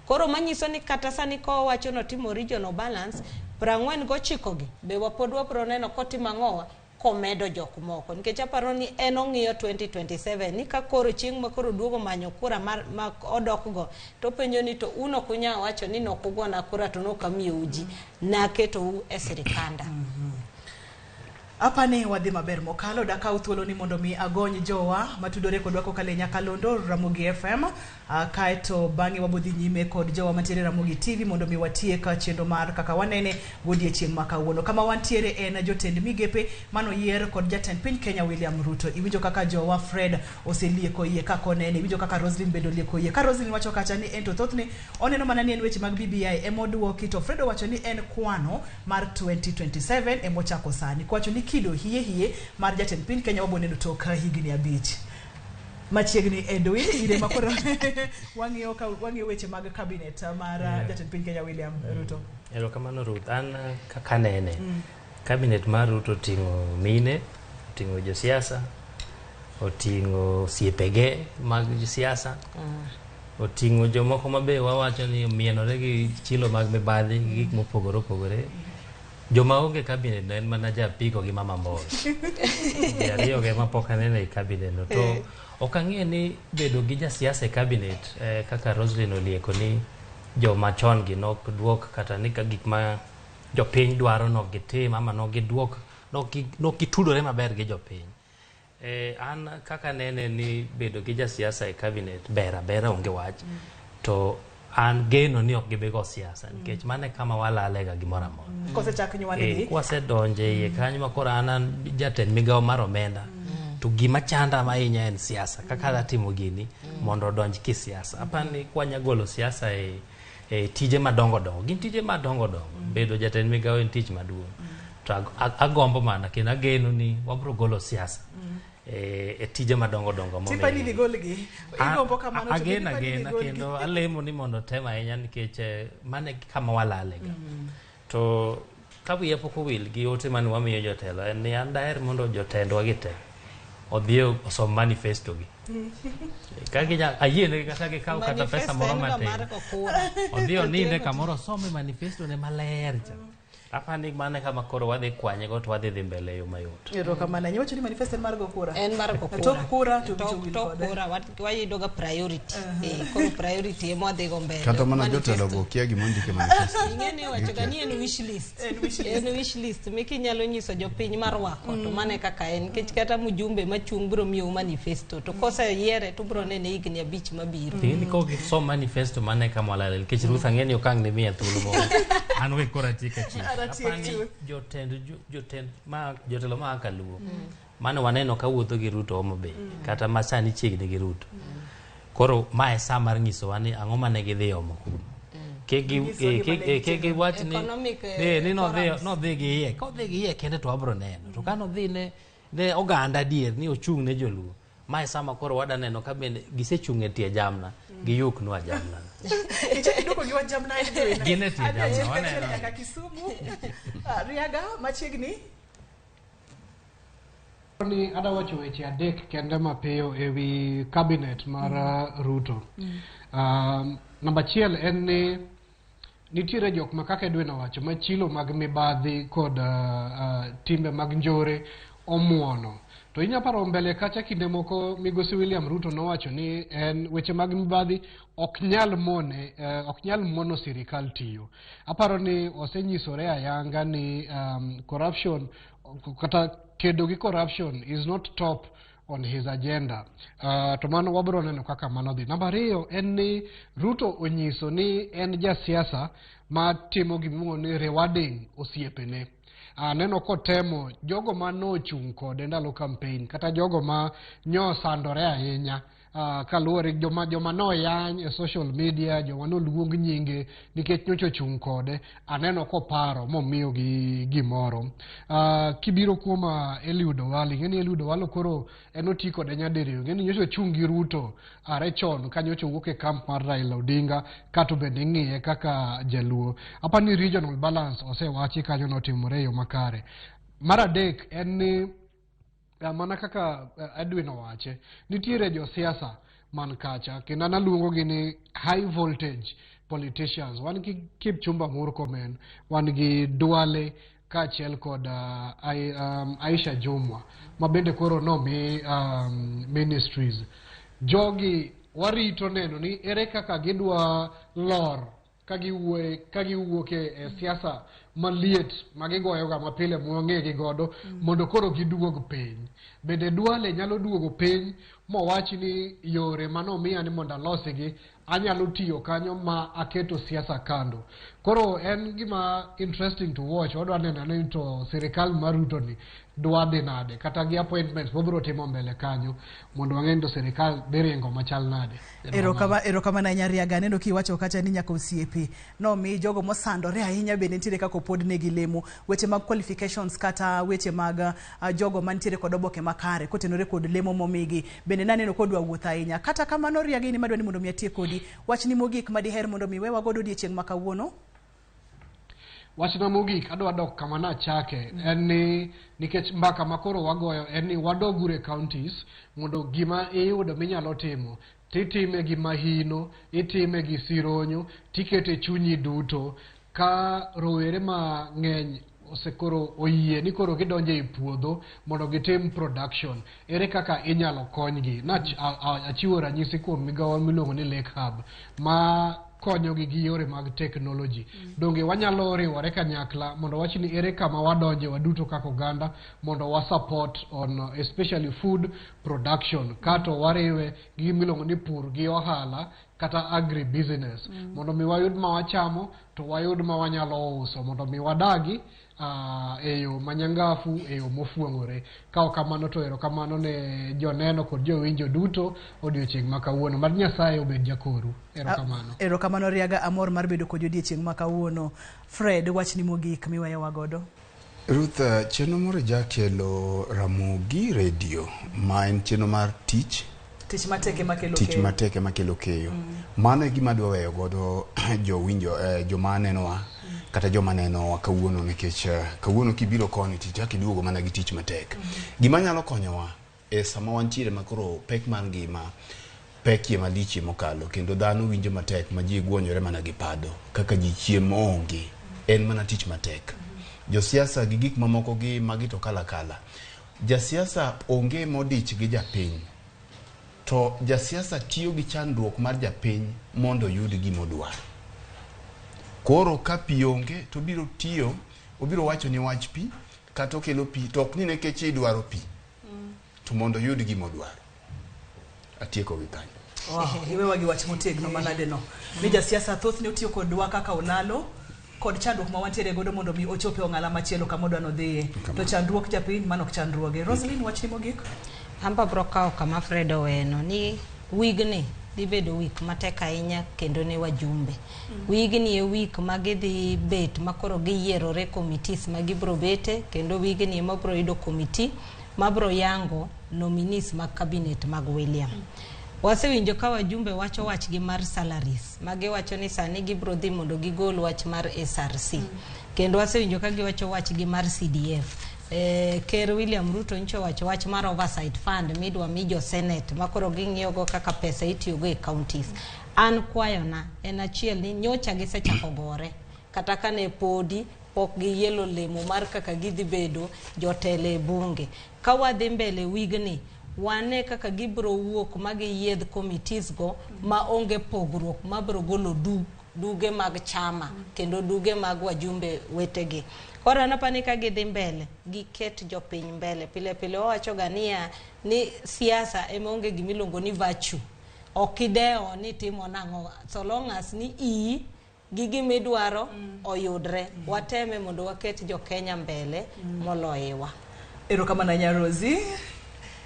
koro manyiso ni kata sani ko wacho no timo regional balance 49 gi be wapodwa bro neno kotimo ang'owa komedo jok moko nikech aparo ni en ong'iyo 2027 ni ka koro chieng' ma koro duogo manyo kura ma odok go to penjo ni to uno kunya wacho ni nokugona kura to nokamiyo uji naketo u e sirikanda Apane wadhi maber mokalo daka uthuolo ni mondo mi agony jowa matudore kodwa kokale Nyakalondo Ramogi FM kaeto bangi wabodhi nyime kod jowa mantiere Ramogi TV mondo mi watie ka chenro mar kaka wanene godiechieng' ma kawuono kama wantiere en jotend migepe mano yier kod jatend piny Kenya William Ruto. Iwinjo kaka jowa Fred oselieko yie kako nene, iwinjo kaka Roslyn bedo lieko yie. Ka Roslyn wacho kacha ni ento thothne oneno mana ni en weche mag BBI emoduoki to Fred wacho ni en kwano mar 2027 emochako sani. Kwacho ni kido hie mar jatend piny Kenya waboneno toka higni 5 machiegni Edwin ire makoro wang'iyo weche mag cabinet mar jatend piny Kenya William Ruto. Erokamano Ruth, an kaka nene cabinet mar Ruto oting'o mine, oting'o josiasa, oting'o siepege mag josiasa, oting'o jomoko mabe wawacho ni mienore gi chilo mag mibadhi gik mopogore opogore. Joma onge cabinet no en mana japiko gi mama mbol. Ariyo ge mapok anene e cabinet no to okang'e ni bedo gi jasiasa e cabinet kaka Roslyn olieko ni joma chon gi nok duok kata ni ka gik ma jopiny dwaro nok gitim ama nok giduok nok gitudore maber gi jopiny. An kaka nene ni bedo gi jasiasa e cabinet bera onge wach to an geno ni ok gibego siasa nikech mane kama walalega gimoro amora. Kosechak nyuandgi kwase donje iye kanyo makoro an jatend migawo mar omenda to gima chanda mainya en siasa kaka atimo gini mondo odonj ki siasa. Apani kwanya golo siasa e tije madongo gin tije madongo bedo jatend migawo en tich maduong'. To agombo mana kendo ageno ni wabro golo siasa e tije madongo mo. Tipani ni golgi. Igombo kamano to agena kendo alemo ni mondo tema ahinya nikech mane kama walalega. To kawiye pok owil gi ote mane wamiyo jotelo en ni an daher mondo jotendwa gite odhi osom manifesto gi. Kaka ayiene kata gikaw kata pesa moro matin. Odhi oninde kamoro some manifesto ne maler cha. Apani mane kama koro wadhi kwanye go to wadhi dhi mbele yo mayot. Erokamano nyocho ni manifesto mar go kura. En mar go kura. Tok kura to bicho tok kura wayido ga priority. Koro priority emo adhi go mbele. Kata mana jotelo go kia gimondike manifesto. Ingene wacho ga ni en wish list. En wish list miki nyalo nyiso jopiny mar wako to mane kaka en kech kata mujumbe machung biro miyo manifesto to kosa yiere to biro nene higni 5 mabiro. Tini ko so manifesto mane kama walale kech Ruth ang'eni okang' ne miya thuolo mo. An we kora tika chi. Apani jotend ma jotelo ma akaluo mane waneno ka wuotho gi Ruto Homa Bay kata masani chiegni gi Ruto. Koro mae sa mar nyiso wani ang'o mane gidhi omo ke wach ni no dhi gi iye ko dhi gi iye kende to abro neno to kano dhi ne oganda dier ni ochung' ne joluo. Mae sama koro wada neno ka bende gisechung' e tie jamna gi yuk nwa jamna. Ichako gi jamna e gine tie jamna waneno kaka Kisumu Riaga machiegni ni ada wacho weche adek kende mapiyo ewi cabinet mar Ruto. Namba achiel en ni nitiere jok ma kaka Edwin owacho machilo mag mibadhi kod timbe mag njore omuono. To inya paro mbele kacha kinde moko migosi William Ruto nowacho ni en weche mag mibadhi ok nyal mono sirikal tiyo. Aparo ni osenyisore ayanga ni corruption kata kedo gi corruption is not top on his agenda. To mano wabro neno kaka mano dhi. Namba 2 en ni Ruto onyiso ni en jasiasa ma timo gimiluongo ni rewarding osiepene. Neno kotemo jogo ma nochung' kode ndalo campaign kata jogo ma nyosandore ahinya kaluwore joma noyany e social media joma noluong nyinge nikech nyocho chung' kode aneno koparo momiyo gi gimoro. Kibiro kuom Eliud Owalo ngeni Eliud Owalo koro enoti kode nyadiriyo ngeni nyocho chung' gi Ruto are chon ka nyocho wuok e camp mar Raila Odinga kato bende ng'iye kaka jaluo. Apani regional balance osewachi kanyo notimore yo makare. Mar adek en ni mana kaka Edwin owache nitiere jo siasa man kacha kendo naluongo gi ni high voltage politicians. Wan gi Kipchumba Murkomen, wan gi Duale kaachiel kod Aisha Jumwa ma bende koro nomi ministries. Jogi warito neno ni ere kaka gidwa lor kagiwuok e siasa maliet magigoyoga mapile mwang'egi godo mondo koro giduog piny. Bende Duale nyalo duogo piny mowach ni yore manomiya ni mondo alosigi anyalo tiyo kanyo ma aketo siasa kando. Koro en gima interesting to watch. Wadwa neno ni to sirikal mar Ruto ni dwa dhi nade kata gi appointments mobiro timo mbele kanyo mondo wang'e to sirikal dhi ringo machal nade. Erokamano Nyariaga, neno kiwacho kata ni nyaka osiepe no mi jogo mosandore ahinya bende nitiere kako pod negi lemo weche mag qualifications kata weche mag jogo mantiere kod oboke makare kotenore kod lemo momigi bende naneno kodwa wuotho ahinya. Kata kamano Riaga ni madwa ni mondo mi atie kodi wach ni mogik madiher mondo mi wewa godo odiechieng' ma kawuono. Wachna mogik adwa dok kama nachake en ni nikech mbaka makoro wagoyo en ni wadogure counties mondo gima iyudo minyalo timo titime gi mahino, itime gi sironyo, tikete chunyi duto ka rowere mang'eny osekoro oyie ni koro gidonje e puodho mondo gitim production. Ere kaka inyalo konygi? Achiwo ranyisi kuom migawo miluongo ni Lake Hub ma konyogi gi yore mag technology. Donge wanyalo riwore kanyakla mondo wach ni ere kama wadonje waduto kaka oganda mondo wa support on especially food production kato wariwe gi miluongo ni pur gi ohala kata agri business mondo mi wayud ma wachamo to wayud ma wanyalo uso mondo mi wadagi eyo manyangafu eyo mofuong'ore. Kao kamano to erokamano ne joneno kod jowinjo duto odiochieng' ma kawuono. Mad Nyasaye obed jakoru. Erokamano. Erokamano Riaga, amor mar bedo kod odiochieng' ma kawuono. Fred, wach ni mogik miweyowa godo. Ruth, chenro moro jakelo Ramogi Radio ma en chenro mar tich mateke makelo keyo. Mano e gima adwa weyo godo jowinjo joma nenowa kata joma neno kawuono nikech kawuono kibiro koni tich kiduogo mana gi tich matek. Gima nyalo konyowa e sama wantiere makoro pek mar ngima pek malichi mokalo kendo dhano winjo matek ma ji gwonyore mana gi pado kaka ji chiemo onge en mana tich matek. Josiasa gi gik mamoko gi magi to kala. Jasiasa onge modich gi japiny. To jasiasa tiyo gi chandruok mar japiny mondo yud gimodwaro. Koro ka pi onge to biro tiyo, obiro wacho ni wach pi, kata okelo pi, to ok ni nekech idwaro pi. To mondo yud gimodwaro. Atieko gi kanyo. Iwewa gi wach motegno manade no. Ni jasiasa thoth ne otiyo kodwa kaka olalo kod chandruok ma wantiere godo mondo mi ochope ong'ala machielo kama odwa nodhiye. To chandruok japiny mano ok chandruoge. Roslyn, wach ni mogik? Amba bro kao kama Fred oweno ni wigni dhi bedo week matek ahinya kendo ne wajumbe. Wigni e week magidhi bet makoro giyierore committees magibro bete kendo wigni mabro yudo committee mabro yango nominees mag cabinet mag William. Wasewinjo ka wajumbe wacho wachgi mar salaries magiwacho ni sani gibro dhi mondo gigol wach mar SRC kendo wasewinjo ka giwacho wachgi mar CDF. Ker William Ruto ncho wacho wach mar oversight fund midwa mijo senate makoro ging'iyogo kaka pesa itiyogo e counties. An kwayona en achiel ni nyocha gisechako gore kata kane podi pok giyielo lemo mar kaka gidhi bedo jotelo e bunge. Ka wadhi mbele wigni wane kaka gibro wuok magiyiedh committees go ma onge pogruok mabro golo duge mag chama kendo duge mag wajumbe wetegi. Koro anapani ka gidhi mbele giket jopiny mbele pile wacho gania ni siasa emonge gimilongo ni virtue okideo ni timo nang'o so long as ni gigi midwaro oyudre wateme mondo waket jo Kenya mbele moloiwa. Erokamano Nyarozi.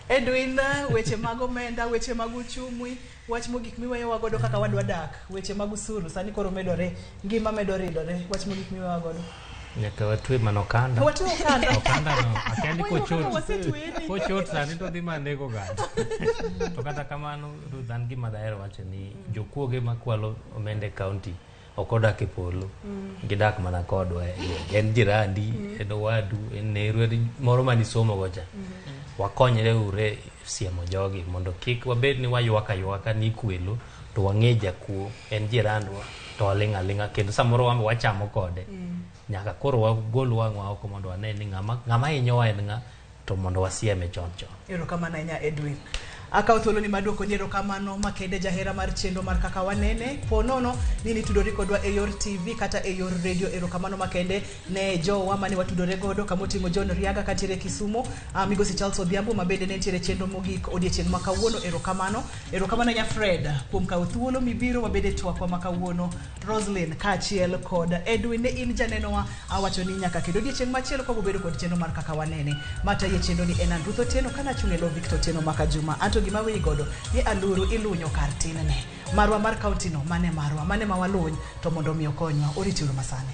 Edwin, weche mag omenda, weche mag uchumi, wach mogik miweyowa godo kaka wadwa dak, weche mag usuru sani koro medore, ngima medoridore, wach mogik miweyowa godo. Nyaka watwe manokanda. Watwe okanda. Okanda no. Akendi kochot sani to dhi mandego gada. To kata kamano Rudhan gima daher wacho ni jokuoge makwalo omende county okodak e polo. Gidak mana kodwa. En jirandi, en owadu, en neru moro mani somo gocha. Wakonyre ure siemo jogi mondo kik wabed ni wayuaka ni kwelo to wang'e jakuo en jirandwa to alinga kendo samoro wachamo kode. Nyaka koro wagol wang'wa oko mondo wane ni ng'ama hinyowa en ng'a to mondo wasieme chon. Erokamano Edwin. akawo thuolo ni maduoko ni erokamano makende jahera mar chenro mar kaka wanene ponono nini tudori kodwa e yor TV kata e yor radio erokamano makende ne jowa mane watudore godo kamotingo John Riaga katiere Kisumu migosi Charles Odhiambo mabende ne ntiere chenro mogik odiechieng' makawuono erokamano nya Fred kuom kawo thuolo mibiro mabende twakwa makawuono Roslyn kaachiel kod Edwin ne in janenowa awacho ni nyaka kendo odiechieng' machielo kwa bedo kod chenro mar kaka wanene mata ye chenro ni en Andrutho Teno kana chunelo Victor Teno Makajuma anto gima wi godo ni aluru ilunyo kar tinne marwa mar county no mane mawaluny to mondo mi okonywa oritiuru masane.